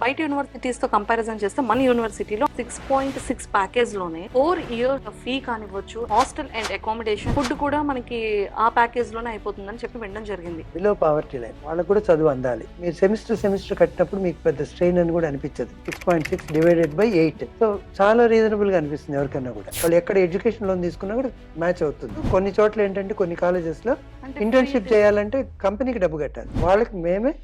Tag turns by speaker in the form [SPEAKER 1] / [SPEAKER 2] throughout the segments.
[SPEAKER 1] బయట యూనివర్సిటీస్ తో కంపారిజన్ చేస్తే మన యూనివర్సిటీలో 6.6 ప్యాకేజ్ లోనే 4 ఇయర్స్ ఫీ కానివ్వచ్చు, హాస్టల్ అండ్ అకామిడేషన్, ఫుడ్ కూడా మనకి ఆ ప్యాకేజ్ లోనే అయిపోతుందని చెప్పి వినడం జరిగింది.
[SPEAKER 2] బిలో పావర్టీ లైన్ వాళ్ళకు కూడా చదువు అందాలి. మీరు సెమిస్టర్ కట్టినప్పుడు మీకు పెద్ద స్ట్రెయిన్ అని కూడా అనిపించదు. 6.6 డివైడెడ్ బై 8, సో చాలా రీజనబుల్ గా అనిపిస్తుంది ఎవరికైనా కూడా. వాళ్ళు ఎక్కడ ఎడ్యుకేషన్ లోన్ తీసుకున్నా కూడా మ్యాచ్ అవుతుంది. కొన్ని చోట్ల ఏంటంటే కొన్ని కాలేజెస్ లో ఇంటర్న్షిప్ చేయాలంటే కంపెనీకి డబ్బు కట్టాలి, వాళ్ళకి మేమే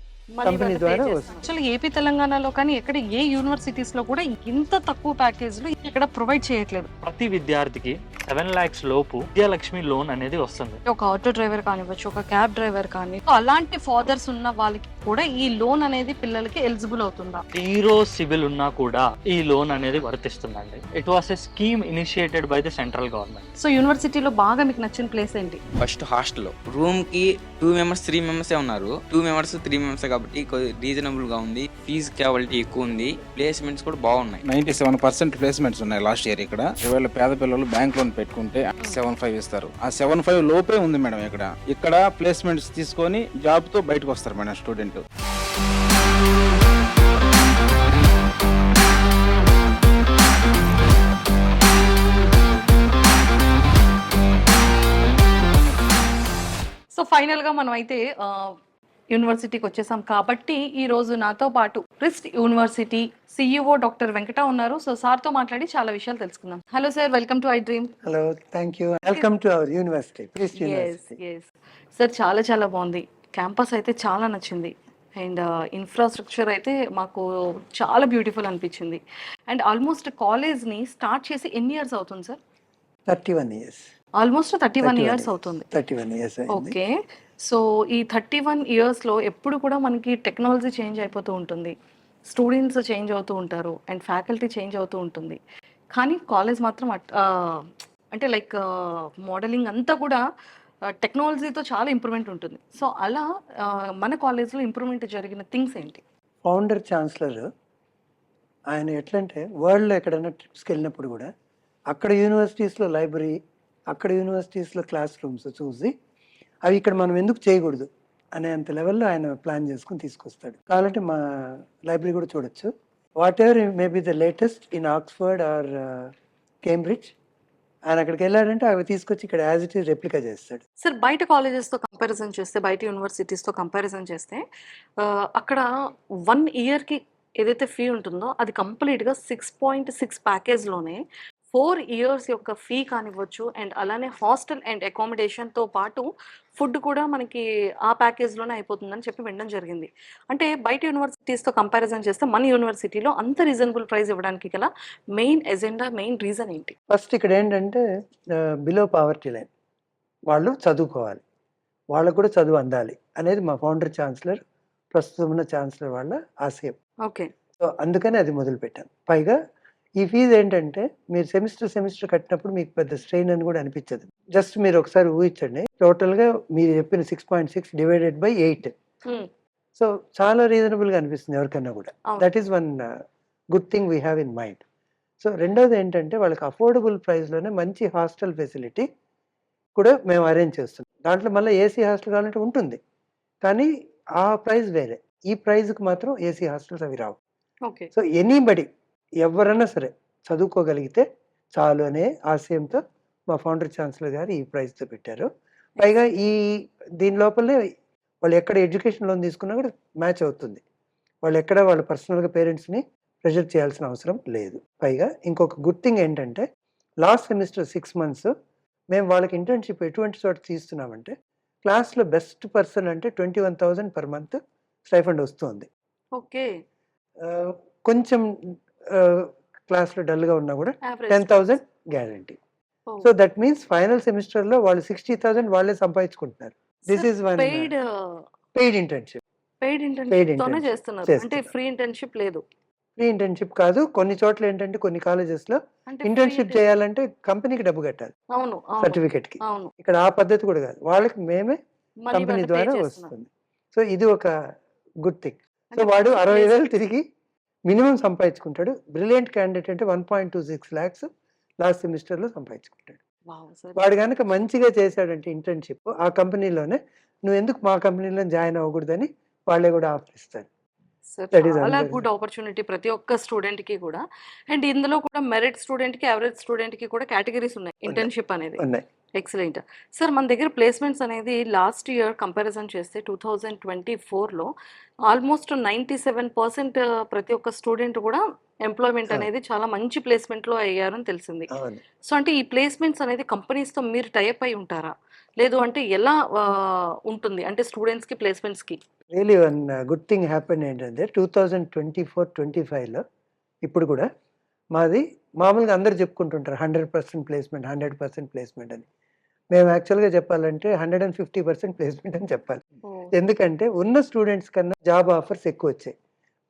[SPEAKER 2] కంపెనీ ద్వారా వస్తుంది.
[SPEAKER 1] యాక్చువల్లీ ఏపీ తెలంగాణలో కానీ ఎక్కడ ఏ యూనివర్సిటీస్ లో కూడా ఇంత తక్కువ ప్యాకేజ్లు ఇక్కడ ప్రొవైడ్ చేయట్లేదు.
[SPEAKER 3] ప్రతి విద్యార్థికి 7 lakhs లోపు విద్యాలక్ష్మి లోన్ అనేది వస్తుంది.
[SPEAKER 1] ఒక ఆటో డ్రైవర్ కానివ్వచ్చు, ఒక క్యాబ్ డ్రైవర్ కానీ, అలాంటి ఫాదర్స్ ఉన్న వాళ్ళకి కూడా ఈ లోన్ అనేది పిల్లలకి ఎలిజిబుల్ అవుతుందా?
[SPEAKER 3] 0 సివిల్ ఉన్నా కూడా ఈ లోన్ అనేది వర్తిస్తుందండి. It was a scheme initiated by the central government.
[SPEAKER 1] So యూనివర్సిటీలో బాగా మీకు నచ్చిన ప్లేస్ ఏంటి?
[SPEAKER 4] ఫస్ట్ హాస్టల్ రూమ్ కి 2 members 3 members ఉన్నారు. 2 members 3 members కాబట్టి రీజనబుల్ గా ఉంది. ఫీజు క్వాలిటీ ఎక్కువ ఉంది. ప్లేస్మెంట్స్ కూడా బాగున్నాయి.
[SPEAKER 5] 97% ప్లేస్మెంట్స్ ఉన్నాయి లాస్ట్ ఇయర్. ఇక్కడ ఒకవేళ పేద పిల్లలు బ్యాంక్ లోన్ పెట్టుకుంటే 7.5 ఇస్తారు. ఆ 7.5 లోపే ఉంది మేడం. ఇక్కడ ప్లేస్మెంట్స్ తీసుకొని జాబ్ తో బయటకు వస్తారు మేడం స్టూడెంట్.
[SPEAKER 1] సో ఫైనల్ గా మనం అయితే యూనివర్సిటీకి వచ్చేసాం కాబట్టి ఈ రోజు నాతో పాటు Christ university CEO doctor Venkata ఉన్నారు. సో సార్ తో మాట్లాడి చాలా విషయాలు తెలుసుకుందాం. Hello sir, welcome to I dream.
[SPEAKER 2] Hello, thank you. Welcome to our university, Christ university.
[SPEAKER 1] Sir చాలా బాగుంది. క్యాంపస్ అయితే చాలా నచ్చింది అండ్ ఇన్ఫ్రాస్ట్రక్చర్ అయితే మాకు చాలా బ్యూటిఫుల్ అనిపించింది. అండ్ ఆల్మోస్ట్ కాలేజ్ని స్టార్ట్ చేసి ఎన్ని ఇయర్స్ అవుతుంది సార్?
[SPEAKER 2] 31 years.
[SPEAKER 1] ఆల్మోస్ట్ 31 ఇయర్స్ అవుతుంది.
[SPEAKER 2] 31 years.
[SPEAKER 1] ఓకే, సో ఈ 31 ఇయర్స్లో ఎప్పుడు కూడా మనకి టెక్నాలజీ చేంజ్ అయిపోతూ ఉంటుంది, స్టూడెంట్స్ చేంజ్ అవుతూ ఉంటారు అండ్ ఫ్యాకల్టీ చేంజ్ అవుతూ ఉంటుంది. కానీ కాలేజ్ మాత్రం అంటే లైక్ మోడలింగ్ అంతా కూడా టెక్నాలజీతో చాలా ఇంప్రూవ్మెంట్ ఉంటుంది. సో అలా మన కాలేజ్లో ఇంప్రూవ్మెంట్ జరిగిన థింగ్స్ ఏంటి?
[SPEAKER 2] ఫౌండర్ ఛాన్సలర్ ఆయన ఎట్లంటే వరల్డ్లో ఎక్కడైనా ట్రిప్స్కి వెళ్ళినప్పుడు కూడా అక్కడ యూనివర్సిటీస్లో లైబ్రరీ, అక్కడ యూనివర్సిటీస్లో క్లాస్ రూమ్స్ చూసి అవి ఇక్కడ మనం ఎందుకు చేయకూడదు అనే అంత లెవెల్లో ఆయన ప్లాన్ చేసుకుని తీసుకొస్తాడు. కాబట్టి మా లైబ్రరీ కూడా చూడొచ్చు. Whatever may be the latest in Oxford or Cambridge, ఆయన అక్కడికి వెళ్ళాడంటే అవి తీసుకొచ్చి ఇక్కడ యాజ్ ఇట్ ఈస్ రెప్లికా చేస్తాడు.
[SPEAKER 1] సార్ బయట కాలేజెస్తో కంపారిజన్ చేస్తే, బయట యూనివర్సిటీస్తో కంపారిజన్ చేస్తే అక్కడ 1 ఇయర్కి ఏదైతే ఫీ ఉంటుందో అది కంప్లీట్గా 6.6 ప్యాకేజ్లోనే 4 ఇయర్స్ యొక్క ఫీ కానివ్వచ్చు అండ్ అలానే హాస్టల్ అండ్ అకామిడేషన్తో పాటు ఫుడ్ కూడా మనకి ఆ ప్యాకేజ్లోనే అయిపోతుందని చెప్పి వినడం జరిగింది. అంటే బయట యూనివర్సిటీస్తో కంపారిజన్ చేస్తే మన యూనివర్సిటీలో అంత రీజనబుల్ ప్రైస్ ఇవ్వడానికి గల మెయిన్ ఎజెండా, మెయిన్ రీజన్ ఏంటి?
[SPEAKER 2] ఫస్ట్ ఇక్కడ ఏంటంటే బిలో పావర్టీ లైన్ వాళ్ళు చదువుకోవాలి, వాళ్ళకు కూడా చదువు అందాలి అనేది మా ఫౌండర్ ఛాన్సలర్, ప్రస్తుతం ఉన్న ఛాన్సలర్ వాళ్ళ ఆశయం.
[SPEAKER 1] ఓకే,
[SPEAKER 2] సో అందుకని అది మొదలుపెట్టాను. పైగా ఈ ఫీజు ఏంటంటే మీరు సెమిస్టర్ కట్టినప్పుడు మీకు పెద్ద స్ట్రెయిన్ అని కూడా అనిపించదు. జస్ట్ మీరు ఒకసారి ఊహించండి, టోటల్గా మీరు చెప్పిన 6.6 డివైడెడ్ బై 8, సో చాలా రీజనబుల్గా అనిపిస్తుంది ఎవరికైనా కూడా. That is one good thing we have in mind. So రెండోది ఏంటంటే వాళ్ళకి అఫోర్డబుల్ ప్రైస్లోనే మంచి హాస్టల్ ఫెసిలిటీ కూడా మేము అరేంజ్ చేస్తున్నాం. దాంట్లో మళ్ళీ ఏసీ హాస్టల్ కావాలంటే ఉంటుంది, కానీ ఆ ప్రైస్ వేరే. ఈ ప్రైస్కి మాత్రం ఏసీ హాస్టల్స్ అవి రావు.
[SPEAKER 1] ఓకే,
[SPEAKER 2] సో ఎనీబడి ఎవరన్నా సరే చదువుకోగలిగితే చాలు అనే ఆశయంతో మా ఫౌండర్ ఛాన్సలర్ గారు ఈ ప్రైజ్తో పెట్టారు. పైగా దీని లోపలనే వాళ్ళు ఎక్కడ ఎడ్యుకేషన్ లోన్ తీసుకున్నా కూడా మ్యాచ్ అవుతుంది. వాళ్ళు ఎక్కడ వాళ్ళ పర్సనల్గా పేరెంట్స్ని ప్రెషర్ చేయాల్సిన అవసరం లేదు. పైగా ఇంకొక గుడ్ థింగ్ ఏంటంటే లాస్ట్ సెమిస్టర్ 6 months మేము వాళ్ళకి ఇంటర్న్షిప్ ఎటువంటి చోట తీస్తున్నామంటే క్లాస్లో బెస్ట్ పర్సన్ అంటే 21,000 per month స్టైఫండ్ వస్తుంది.
[SPEAKER 1] ఓకే,
[SPEAKER 2] కొంచెం క్లాస్లో డల్గా ఉన్నా కూడా 10,000 guarantee. So that means final సెమిస్టర్లో వాళ్ళు 60,000 వాళ్ళే సంపాదించుకుంటున్నారు. This is one paid internship.
[SPEAKER 1] అంటే ఫ్రీ ఇంటర్న్షిప్ లేదు.
[SPEAKER 2] ఫ్రీ ఇంటర్న్షిప్ కాదు, కొన్ని చోట్ల ఏంటంటే కొన్ని కాలేజెస్లో ఇంటర్న్షిప్ చేయాలంటే కంపెనీకి డబ్బు కట్టాలి సర్టిఫికెట్కి. ఇక్కడ ఆ పద్ధతి కూడా కాదు, వాళ్ళకి మేమే కంపెనీ ద్వారా వస్తుంది. సో ఇది ఒక గుడ్ థింగ్. సో వాడు 60,000 తిరిగి మినిమం సంపాదించుకుంటాడు. బ్రిలియంట్ క్యాండిడేట్ అంటే 1.26 lakhs లాస్ట్ సెమిస్టర్లో సంపాదించుకుంటాడు.
[SPEAKER 1] Wow sir.
[SPEAKER 2] వాడు కనుక మంచిగా చేశాడంటే ఇంటర్న్షిప్ ఆ కంపెనీలోనే, నువ్వు ఎందుకు మా కంపెనీలో జాయిన్ అవ్వకూడదని వాళ్ళే కూడా ఆఫర్ ఇస్తారు.
[SPEAKER 1] సార్
[SPEAKER 2] That is
[SPEAKER 1] చాలా
[SPEAKER 2] another
[SPEAKER 1] గుడ్ ఆపర్చునిటీ ప్రతి ఒక్క స్టూడెంట్‌కి కూడా. అండ్ ఇందులో కూడా మెరిట్ స్టూడెంట్‌కి, యావరేజ్ స్టూడెంట్‌కి కూడా కేటగిరీస్ ఉన్నాయి ఇంటర్న్‌షిప్ అనేది.
[SPEAKER 2] ఉన్నాయి.
[SPEAKER 1] ఎక్సలెంట్. సార్ మన దగ్గర ప్లేస్‌మెంట్స్ అనేది లాస్ట్ ఇయర్ కంపారిజన్ చేస్తే 2024లో ఆల్మోస్ట్ 97% ప్రతి ఒక్క స్టూడెంట్ కూడా ఎంప్లాయ్‌మెంట్
[SPEAKER 2] అవును.
[SPEAKER 1] అనేది చాలా మంచి ప్లేస్‌మెంట్‌లో అయ్యారని తెలిసింది.
[SPEAKER 2] అవును.
[SPEAKER 1] సో అంటే ఈ ప్లేస్‌మెంట్స్ అనేది కంపెనీస్‌తో మీరు టై అప్ అయి ఉంటారా? లేదు అంటే ఎలా ఉంటుంది? అంటే స్టూడెంట్స్‌కి, ప్లేస్‌మెంట్స్‌కి?
[SPEAKER 2] Really one good thing happen ఏంటంటే 2024-25లో ఇప్పుడు కూడా మాది మామూలుగా అందరూ చెప్పుకుంటుంటారు 100% ప్లేస్మెంట్, 100% ప్లేస్మెంట్ అని. మేము యాక్చువల్గా చెప్పాలంటే 150% ప్లేస్మెంట్ అని చెప్పాలి.
[SPEAKER 1] ఓహ్!
[SPEAKER 2] ఎందుకంటే ఉన్న స్టూడెంట్స్ కన్నా జాబ్ ఆఫర్స్ ఎక్కువ వచ్చాయి.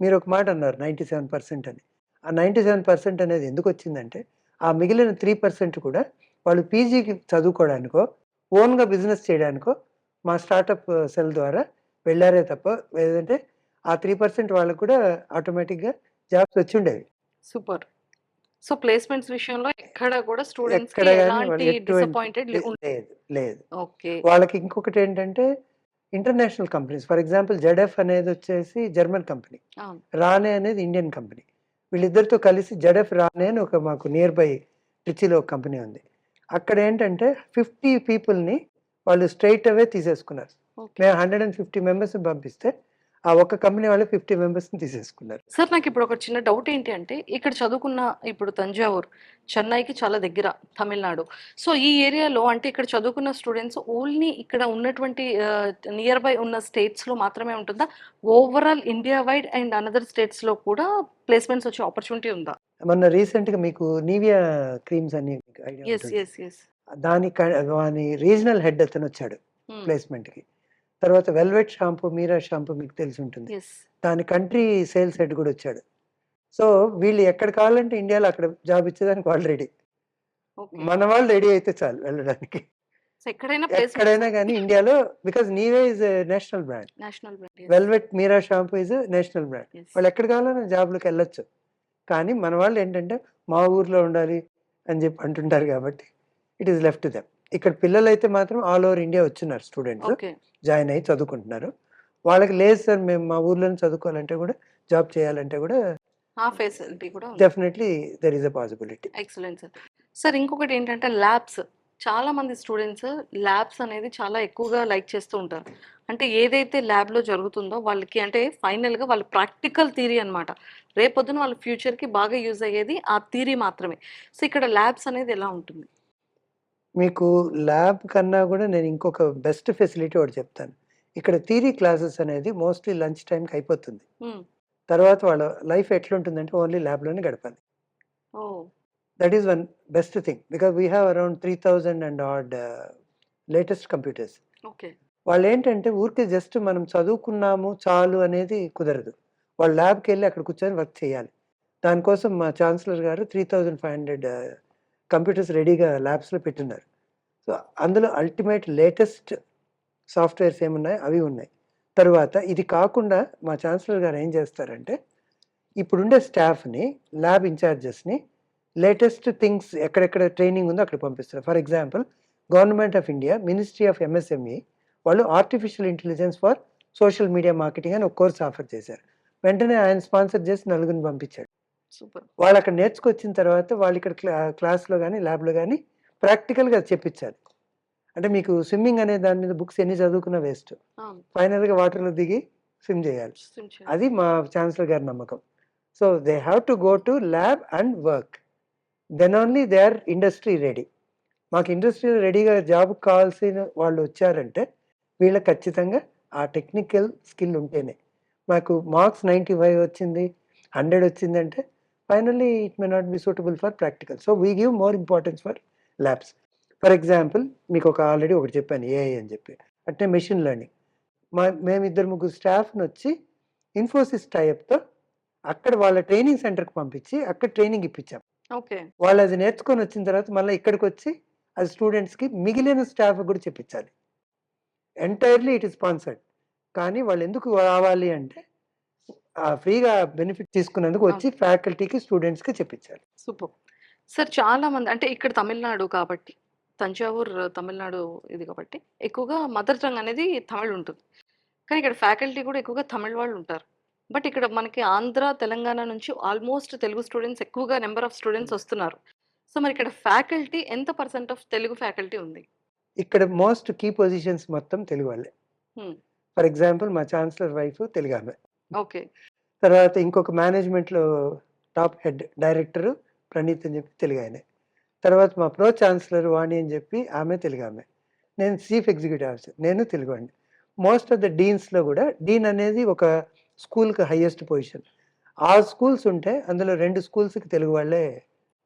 [SPEAKER 2] మీరు ఒక మాట అన్నారు 97% అని. ఆ 97% అనేది ఎందుకు వచ్చిందంటే ఆ మిగిలిన 3% కూడా వాళ్ళు పీజీకి చదువుకోవడానికో, ఓన్గా బిజినెస్ చేయడానికో మా స్టార్టప్ సెల్ ద్వారా వెళ్ళారే తప్ప, లేదంటే ఆ 3% వాళ్ళకు కూడా ఆటోమేటిక్గా జాబ్స్ వచ్చి ఉండేవి.
[SPEAKER 1] సూపర్. సో ప్లేస్‌మెంట్స్ విషయంలో ఎక్కడ కూడా స్టూడెంట్స్‌కి
[SPEAKER 2] ఎక్కడ గాని వాళ్ళు
[SPEAKER 1] ఎలాంటి
[SPEAKER 2] ఎటువంటి
[SPEAKER 1] డిసప్పాయింటెడ్
[SPEAKER 2] లేదు. లేదు.
[SPEAKER 1] ఓకే.
[SPEAKER 2] వాళ్ళకి ఇంకొకటి ఏంటంటే international companies, for example ZF అనేది వచ్చేసి జర్మన్ కంపెనీ,
[SPEAKER 1] అవును.
[SPEAKER 2] రానే అనేది ఇండియన్ కంపెనీ. వీళ్ళిద్దరితో కలిసి జెడ్ఎఫ్ రానే అని ఒక మాకు నియర్ బై ట్రిచిలో ఒక కంపెనీ ఉంది. అక్కడ ఏంటంటే 50 పీపుల్ని వాళ్ళు స్ట్రైట్ అవే తీసేసుకున్నారు.
[SPEAKER 1] ఓకే.
[SPEAKER 2] మేము 150 మెంబర్స్ని పంపిస్తే ఆ ఒక్క కంపెనీ వాళ్ళు 50 మెంబర్స్ని తీసేసుకున్నారు.
[SPEAKER 1] సార్ నాకు ఇప్పుడు ఒక చిన్న డౌట్ ఏంటి అంటే ఇక్కడ చదువుకున్న ఇప్పుడు తంజావూర్, చెన్నైకి చాలా దగ్గర తమిళనాడు. సో ఈ ఏరియాలో అంటే ఇక్కడ చదువుకున్న స్టూడెంట్స్ ఓన్లీ ఇక్కడ ఉన్నటువంటి నియర్ బై ఉన్న స్టేట్స్‌లో మాత్రమే ఉంటుందా? Overall India wide and another స్టేట్స్‌లో కూడా ప్లేస్‌మెంట్స్ వచ్చే ఆపర్చునిటీ ఉందా?
[SPEAKER 2] మొన్న రీసెంట్గా మీకు నీవియా క్రీమ్స్ అని మీకు ఐడియా
[SPEAKER 1] యెస్.
[SPEAKER 2] ఉంటుంది.
[SPEAKER 1] యెస్. యెస్.
[SPEAKER 2] దాని రీజనల్ హెడ్ అతను వచ్చాడు
[SPEAKER 1] హ్మ్.
[SPEAKER 2] ప్లేస్మెంట్కి. తర్వాత వెల్వెట్ షాంపూ, మీరా షాంపూ మీకు తెలిసి ఉంటుంది.
[SPEAKER 1] యెస్.
[SPEAKER 2] దాని కంట్రీ సేల్స్ హెడ్ కూడా వచ్చాడు. సో వీళ్ళు ఎక్కడ కావాలంటే ఇండియాలో అక్కడ జాబ్ ఇచ్చేదానికి వాళ్ళు రెడీ.
[SPEAKER 1] ఓకే.
[SPEAKER 2] మన వాళ్ళు రెడీ అయితే చాలు వెళ్ళడానికి.
[SPEAKER 1] సో ఎక్కడైనా ప్లేస్‌మెంట్స్
[SPEAKER 2] ఎక్కడైనా కానీ ఇండియాలో, బికాజ్ నీవే is national brand,
[SPEAKER 1] national brand.
[SPEAKER 2] Velvet Meera shampoo is national brand.
[SPEAKER 1] Yes.
[SPEAKER 2] వాళ్ళు ఎక్కడ కావాలన్నా జాబ్లోకి వెళ్ళొచ్చు. కానీ మన వాళ్ళు ఏంటంటే మా ఊర్లో ఉండాలి అని చెప్పి అంటుంటారు కాబట్టి it is left to them. ఇక్కడ పిల్లలైతే మాత్రం ఆల్ ఓవర్ ఇండియా వచ్చున్నారు స్టూడెంట్స్,
[SPEAKER 1] ఓకే.
[SPEAKER 2] జాయిన్ అయ్యి చదువుకుంటున్నారు. వాళ్ళకి లేదు సార్ మేము మా ఊర్లోనే చదువుకోవాలంటే కూడా, జాబ్ చేయాలంటే కూడా
[SPEAKER 1] ఆ ఫెసిలిటీ కూడా ఉంది.
[SPEAKER 2] Definitely there is a possibility.
[SPEAKER 1] Excellent sir. Sir ఇంకొకటి ఏంటంటే ల్యాబ్స్. చాలా మంది స్టూడెంట్స్ ల్యాబ్స్ అనేది చాలా ఎక్కువగా లైక్ చేస్తూ ఉంటారు. అంటే ఏదైతే ల్యాబ్‌లో జరుగుతుందో వాళ్ళకి అంటే ఫైనల్‌గా వాళ్ళ ప్రాక్టికల్ థియరీ అన్నమాట. రేపొద్దున వాళ్ళ ఫ్యూచర్‌కి బాగా యూజ్ అయ్యేది ఆ థియరీ మాత్రమే. సో ఇక్కడ ల్యాబ్స్ అనేది ఎలా ఉంటుంది?
[SPEAKER 2] మీకు ల్యాబ్ కన్నా కూడా నేను ఇంకొక బెస్ట్ ఫెసిలిటీ ఒకటి చెప్తాను. ఇక్కడ థియరీ క్లాసెస్ అనేది మోస్ట్లీ లంచ్ టైంకి అయిపోతుంది.
[SPEAKER 1] హ్మ్.
[SPEAKER 2] తర్వాత వాళ్ళ లైఫ్ ఎట్లుంటుందంటే ఓన్లీ ల్యాబ్లోనే గడపాలి.
[SPEAKER 1] Oh!
[SPEAKER 2] That is one best thing, because we have around 3000 and odd latest computers.
[SPEAKER 1] Okay.
[SPEAKER 2] వాళ్ళు ఏంటంటే ఊరికే జస్ట్ మనం చదువుకున్నాము చాలు అనేది కుదరదు. వాళ్ళు ల్యాబ్కి వెళ్ళి అక్కడ కూర్చొని వర్క్ చేయాలి. దానికోసం మా ఛాన్సలర్ గారు 3500 కంప్యూటర్స్ రెడీగా ల్యాబ్స్లో పెట్టున్నారు. సో అందులో అల్టిమేట్ లేటెస్ట్ సాఫ్ట్వేర్స్ ఏమున్నాయో అవి ఉన్నాయి. తర్వాత ఇది కాకుండా మా ఛాన్సలర్ గారు ఏం చేస్తారంటే ఇప్పుడుండే స్టాఫ్ని, ల్యాబ్ ఇన్ఛార్జెస్ని లేటెస్ట్ థింగ్స్ ఎక్కడెక్కడ ట్రైనింగ్ ఉందో అక్కడ పంపిస్తారు. For example government of India, ministry of MSME వాళ్ళు artificial intelligence for social media marketing అని ఒక కోర్స్ ఆఫర్ చేశారు. వెంటనే ఆయన స్పాన్సర్ చేసి నలుగురిని పంపించాడు.
[SPEAKER 1] సూపర్.
[SPEAKER 2] వాళ్ళు అక్కడ నేర్చుకొచ్చిన తర్వాత వాళ్ళు ఇక్కడ క్లాస్లో కానీ ల్యాబ్లో కానీ ప్రాక్టికల్గా చెప్పించాలి. అంటే మీకు స్విమ్మింగ్ అనే దాని మీద బుక్స్ ఎన్ని చదువుకున్నా వేస్ట్.
[SPEAKER 1] అవును.
[SPEAKER 2] ఫైనల్గా వాటర్లో దిగి స్విమ్ చేయాలి. అది మా ఛాన్సలర్ గారి నమ్మకం. So they have to go to lab and work, then only they are industry ready. మాకు ఇండస్ట్రీ రెడీగా జాబ్కి కావాల్సిన వాళ్ళు వచ్చారంటే వీళ్ళకి ఖచ్చితంగా ఆ టెక్నికల్ స్కిల్ ఉంటేనే. మాకు మార్క్స్ 95 వచ్చింది, 100 వచ్చిందంటే finally it may not be suitable for practical. So we give more importance for labs. For example మీకు ఆల్రెడీ ఒకటి చెప్పాను ఏఐ అని చెప్పి, అంటే మెషిన్ లెర్నింగ్. మేము 2-3 స్టాఫ్ని వచ్చి ఇన్ఫోసిస్ టైప్తో అక్కడ వాళ్ళ ట్రైనింగ్ సెంటర్కి పంపించి అక్కడ ట్రైనింగ్ ఇప్పించాం.
[SPEAKER 1] ఓకే.
[SPEAKER 2] వాళ్ళు అది నేర్చుకొని వచ్చిన తర్వాత మళ్ళీ ఇక్కడికి వచ్చి అది స్టూడెంట్స్కి మిగిలిన స్టాఫ్ కూడా చెప్పించాలి. Entirely it is sponsored. కానీ వాళ్ళు ఎందుకు రావాలి అంటే ఫ్రీగా బెనిఫిట్ తీసుకున్నందుకు వచ్చి ఫ్యాకల్టీకి, స్టూడెంట్స్కి చెప్పించాలి.
[SPEAKER 1] సూపర్. సార్ చాలా మంది అంటే ఇక్కడ తమిళనాడు కాబట్టి, తంజావూర్ తమిళనాడు ఇది కాబట్టి ఎక్కువగా మదర్ టంగ్ అనేది తమిళ్ ఉంటుంది. కానీ ఇక్కడ ఫ్యాకల్టీ కూడా ఎక్కువగా తమిళ్ వాళ్ళు ఉంటారు. బట్ ఇక్కడ మనకి ఆంధ్ర, తెలంగాణ నుంచి ఆల్మోస్ట్ తెలుగు స్టూడెంట్స్ ఎక్కువగా నంబర్ ఆఫ్ స్టూడెంట్స్ వస్తున్నారు. సో మరి ఇక్కడ ఫ్యాకల్టీ ఎంత పర్సెంట్ ఆఫ్ తెలుగు ఫ్యాకల్టీ ఉంది?
[SPEAKER 2] ఇక్కడ మోస్ట్ కీ పొజిషన్స్ మొత్తం తెలుగు వాళ్ళే.
[SPEAKER 1] హ్మ్.
[SPEAKER 2] ఫర్ ఎగ్జాంపుల్ మా ఛాన్సలర్ వైఫ్ తెలుగు ఆమె.
[SPEAKER 1] ఓకే.
[SPEAKER 2] తర్వాత ఇంకొక మేనేజ్మెంట్లో టాప్ హెడ్ డైరెక్టర్ ప్రణీత్ అని చెప్పి తెలుగు ఆయనే. తర్వాత మా ప్రో ఛాన్సలర్ వాణి అని చెప్పి ఆమె తెలుగు ఆమె. నేను చీఫ్ ఎగ్జిక్యూటివ్ ఆఫీసర్, నేను తెలుగు అండి. మోస్ట్ ఆఫ్ ద డీన్స్లో కూడా డీన్ అనేది ఒక స్కూల్కి హైయెస్ట్ పొజిషన్. 6 స్కూల్స్ ఉంటే అందులో 2 స్కూల్స్కి తెలుగు వాళ్ళే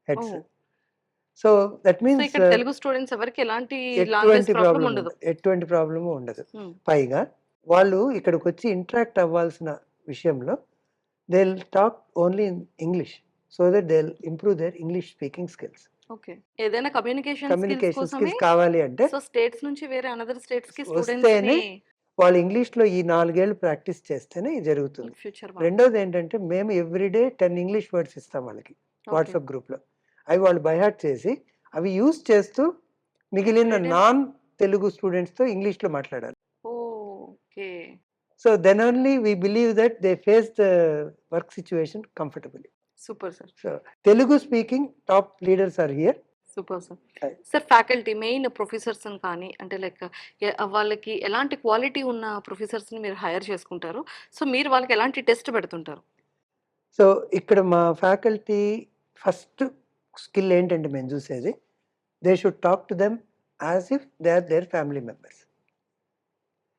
[SPEAKER 2] heads.
[SPEAKER 1] Oh!
[SPEAKER 2] So that
[SPEAKER 1] so
[SPEAKER 2] means
[SPEAKER 1] ఇక్కడ తెలుగు స్టూడెంట్స్ ఎవరికి ఎలాంటి లాంగ్వేజ్
[SPEAKER 2] ఎటువంటి
[SPEAKER 1] ప్రాబ్లం
[SPEAKER 2] ప్రాబ్లం
[SPEAKER 1] ఉండదు.
[SPEAKER 2] ఉండదు, ఎటువంటి ప్రాబ్లము ఉండదు.
[SPEAKER 1] హ్మ్.
[SPEAKER 2] పైగా వాళ్ళు ఇక్కడికి వచ్చి ఇంటరాక్ట్ అవ్వాల్సిన విషయంలో they will talk only in English so that they will improve their English speaking skills.
[SPEAKER 1] Okay. ఏదైనా కమ్యూనికేషన్ స్కిల్స్
[SPEAKER 2] కమ్యూనికేషన్
[SPEAKER 1] కోసమే
[SPEAKER 2] స్కిల్స్ కావాలి అంటే
[SPEAKER 1] సో స్టేట్స్ నుంచి వేరే అనదర్ స్టేట్స్ కి
[SPEAKER 2] వస్తేనే
[SPEAKER 1] స్టూడెంట్స్‌ని
[SPEAKER 2] వాళ్ళు ఇంగ్లీష్లో ఈ 4 ఏళ్ళు ప్రాక్టీస్ చేస్తేనే ఇది జరుగుతుంది.
[SPEAKER 1] ఫ్యూచర్
[SPEAKER 2] రెండోది ఏంటంటే మేము ఎవ్రీడే 10 ఇంగ్లీష్ వర్డ్స్ ఇస్తాం వాళ్ళకి
[SPEAKER 1] ఓకే.
[SPEAKER 2] వాట్సాప్ గ్రూప్లో. అవి వాళ్ళు బైహార్ట్ చేసి అవి యూజ్ చేస్తూ మిగిలిన
[SPEAKER 1] Everyday.
[SPEAKER 2] నాన్ తెలుగు స్టూడెంట్స్తో ఇంగ్లీష్లో మాట్లాడాలి.
[SPEAKER 1] Okay.
[SPEAKER 2] So then only we believe that they face the work situation comfortably.
[SPEAKER 1] Super sir.
[SPEAKER 2] So Telugu speaking top leaders are here.
[SPEAKER 1] Super sir.
[SPEAKER 2] Right.
[SPEAKER 1] Sir faculty main professors కానీ అంటే like వాళ్ళకి ఎలాంటి quality ఉన్న ప్రొఫెసర్స్‌ని మీరు hire చేసుకుంటారు? So మీరు వాళ్ళకి ఎలాంటి టెస్ట్ పెడుతుంటారు?
[SPEAKER 2] సో ఇక్కడ మా ఫ్యాకల్టీ ఫస్ట్ స్కిల్ ఏంటంటే మేము చూసేది they should talk to them as if they are their family members.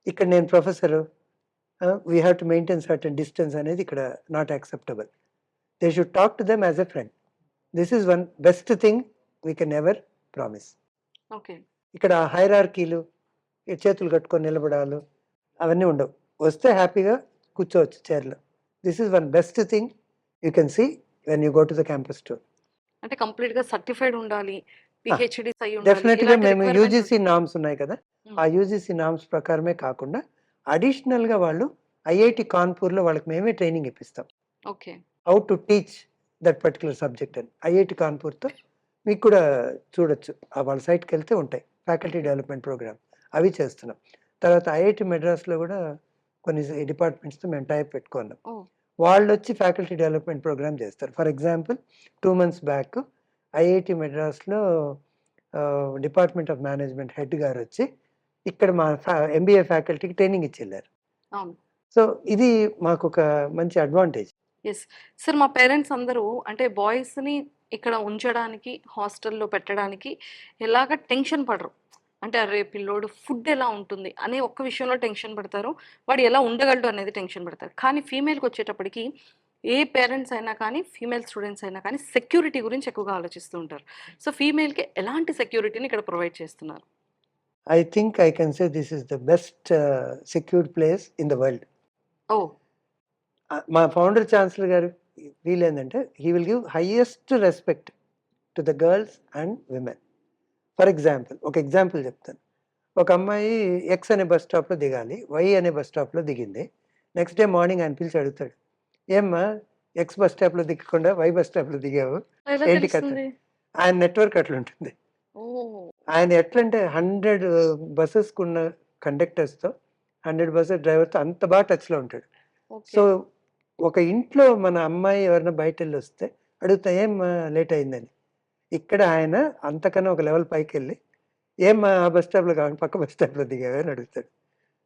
[SPEAKER 2] ఇక్కడ నేను professor, we have to maintain certain distance అనేది ఇక్కడ not acceptable. They should talk to them as a friend. This is one best thing we can ever promise.
[SPEAKER 1] Okay.
[SPEAKER 2] ఇక్కడ హైరార్కీలు, చేతులు కట్టుకొని నిలబడాలు అవన్నీ ఉండవు. వస్తే హ్యాపీగా కూర్చోవచ్చు చైర్లో. This is one best thing you can see when you go to the campus tour.
[SPEAKER 1] అంటే కంప్లీట్‌గా సర్టిఫైడ్ ఉండాలి. పీహెచ్‌డీస్ అయ్యి ఉండాలి.
[SPEAKER 2] డెఫినెట్గా
[SPEAKER 1] ఇలాంటి
[SPEAKER 2] మేము
[SPEAKER 1] రిక్వైర్మెంట్
[SPEAKER 2] యూజీసీ నామ్స్ ఉన్నాయి కదా,
[SPEAKER 1] హ్మ్.
[SPEAKER 2] ఆ యూజీసీ నామ్స్ ప్రకారమే కాకుండా అడిషనల్గా వాళ్ళు ఐఐటి కాన్పూర్లో వాళ్ళకి మేమే ట్రైనింగ్ ఇప్పిస్తాం
[SPEAKER 1] okay.
[SPEAKER 2] How to teach that particular subject అని. ఐఐటి కాన్పూర్తో మీకు కూడా చూడొచ్చు, ఆ వాళ్ళ సైట్కి వెళ్తే ఉంటాయి ఫ్యాకల్టీ డెవలప్మెంట్ ప్రోగ్రామ్, అవి చేస్తున్నాం. తర్వాత ఐఐటి మెడ్రాస్లో కూడా కొన్ని డిపార్ట్మెంట్స్తో మేము టైప్ పెట్టుకున్నాం.
[SPEAKER 1] ఓహ్!
[SPEAKER 2] వాళ్ళు వచ్చి ఫ్యాకల్టీ డెవలప్మెంట్ ప్రోగ్రామ్ చేస్తారు. For example 2 months back IIT మెడ్రాస్లో డిపార్ట్మెంట్ ఆఫ్ మేనేజ్మెంట్ హెడ్ గారు వచ్చి ఇక్కడ మా ఎంబీఏ ఫ్యాకల్టీకి ట్రైనింగ్ ఇచ్చి వెళ్ళారు.
[SPEAKER 1] అవును.
[SPEAKER 2] సో ఇది మాకు ఒక మంచి అడ్వాంటేజ్.
[SPEAKER 1] యెస్. సార్ మా పేరెంట్స్ అందరూ అంటే బాయ్స్‌ని ఇక్కడ ఉంచడానికి, హాస్టల్‌లో పెట్టడానికి ఎలాగా టెన్షన్ పడరు. అంటే అరే పిల్లోడు ఫుడ్ ఎలా ఉంటుంది అనే ఒక్క విషయంలో టెన్షన్ పడతారు. వాడు ఎలా ఉండగలడు అనేది టెన్షన్ పడతారు. కానీ ఫీమేల్‌కి వచ్చేటప్పటికి ఏ పేరెంట్స్ అయినా కానీ, ఫీమేల్ స్టూడెంట్స్ అయినా కానీ సెక్యూరిటీ గురించి ఎక్కువగా ఆలోచిస్తూ ఉంటారు. సో ఫీమేల్‌కి ఎలాంటి సెక్యూరిటీని ఇక్కడ ప్రొవైడ్ చేస్తున్నారు?
[SPEAKER 2] I think I can say this is the best secured place in the world.
[SPEAKER 1] Oh!
[SPEAKER 2] మా ఫౌండర్ ఛాన్సలర్ గారు ఫీల్ ఏంటంటే he will give highest respect to the girls and women. For example ఒక example చెప్తాను. ఒక అమ్మాయి X అనే bus స్టాప్లో దిగాలి, why అనే బస్ స్టాప్లో దిగింది. నెక్స్ట్ డే మార్నింగ్ ఆయన పిలిచి అడుగుతాడు, ఏమ్మా ఎక్స్ బస్ స్టాప్లో దిగకుండా వై బస్ స్టాప్లో దిగావు,
[SPEAKER 1] ఎలా
[SPEAKER 2] ఏంటి కథ?
[SPEAKER 1] తెలుస్తుంది?
[SPEAKER 2] ఆయన నెట్వర్క్ అట్లుంటుంది.
[SPEAKER 1] ఓహ్!
[SPEAKER 2] ఆయన ఎట్లంటే 100 బస్సెస్కి ఉన్న కండక్టర్స్తో 100 బస్సెస్ డ్రైవర్తో అంత బాగా టచ్లో ఉంటాడు.
[SPEAKER 1] ఓకే.
[SPEAKER 2] సో ఒక ఇంట్లో మన అమ్మాయి ఎవరైనా బయట వెళ్ళి వస్తే అడుగుతా ఏం లేట్ అయిందని. ఇక్కడ ఆయన అంతకన్నా ఒక లెవెల్ పైకి వెళ్ళి ఏమ్మా ఆ బస్ స్టాప్లో కావాలి పక్క బస్ స్టాప్లో దిగావే అని అడుగుతాడు.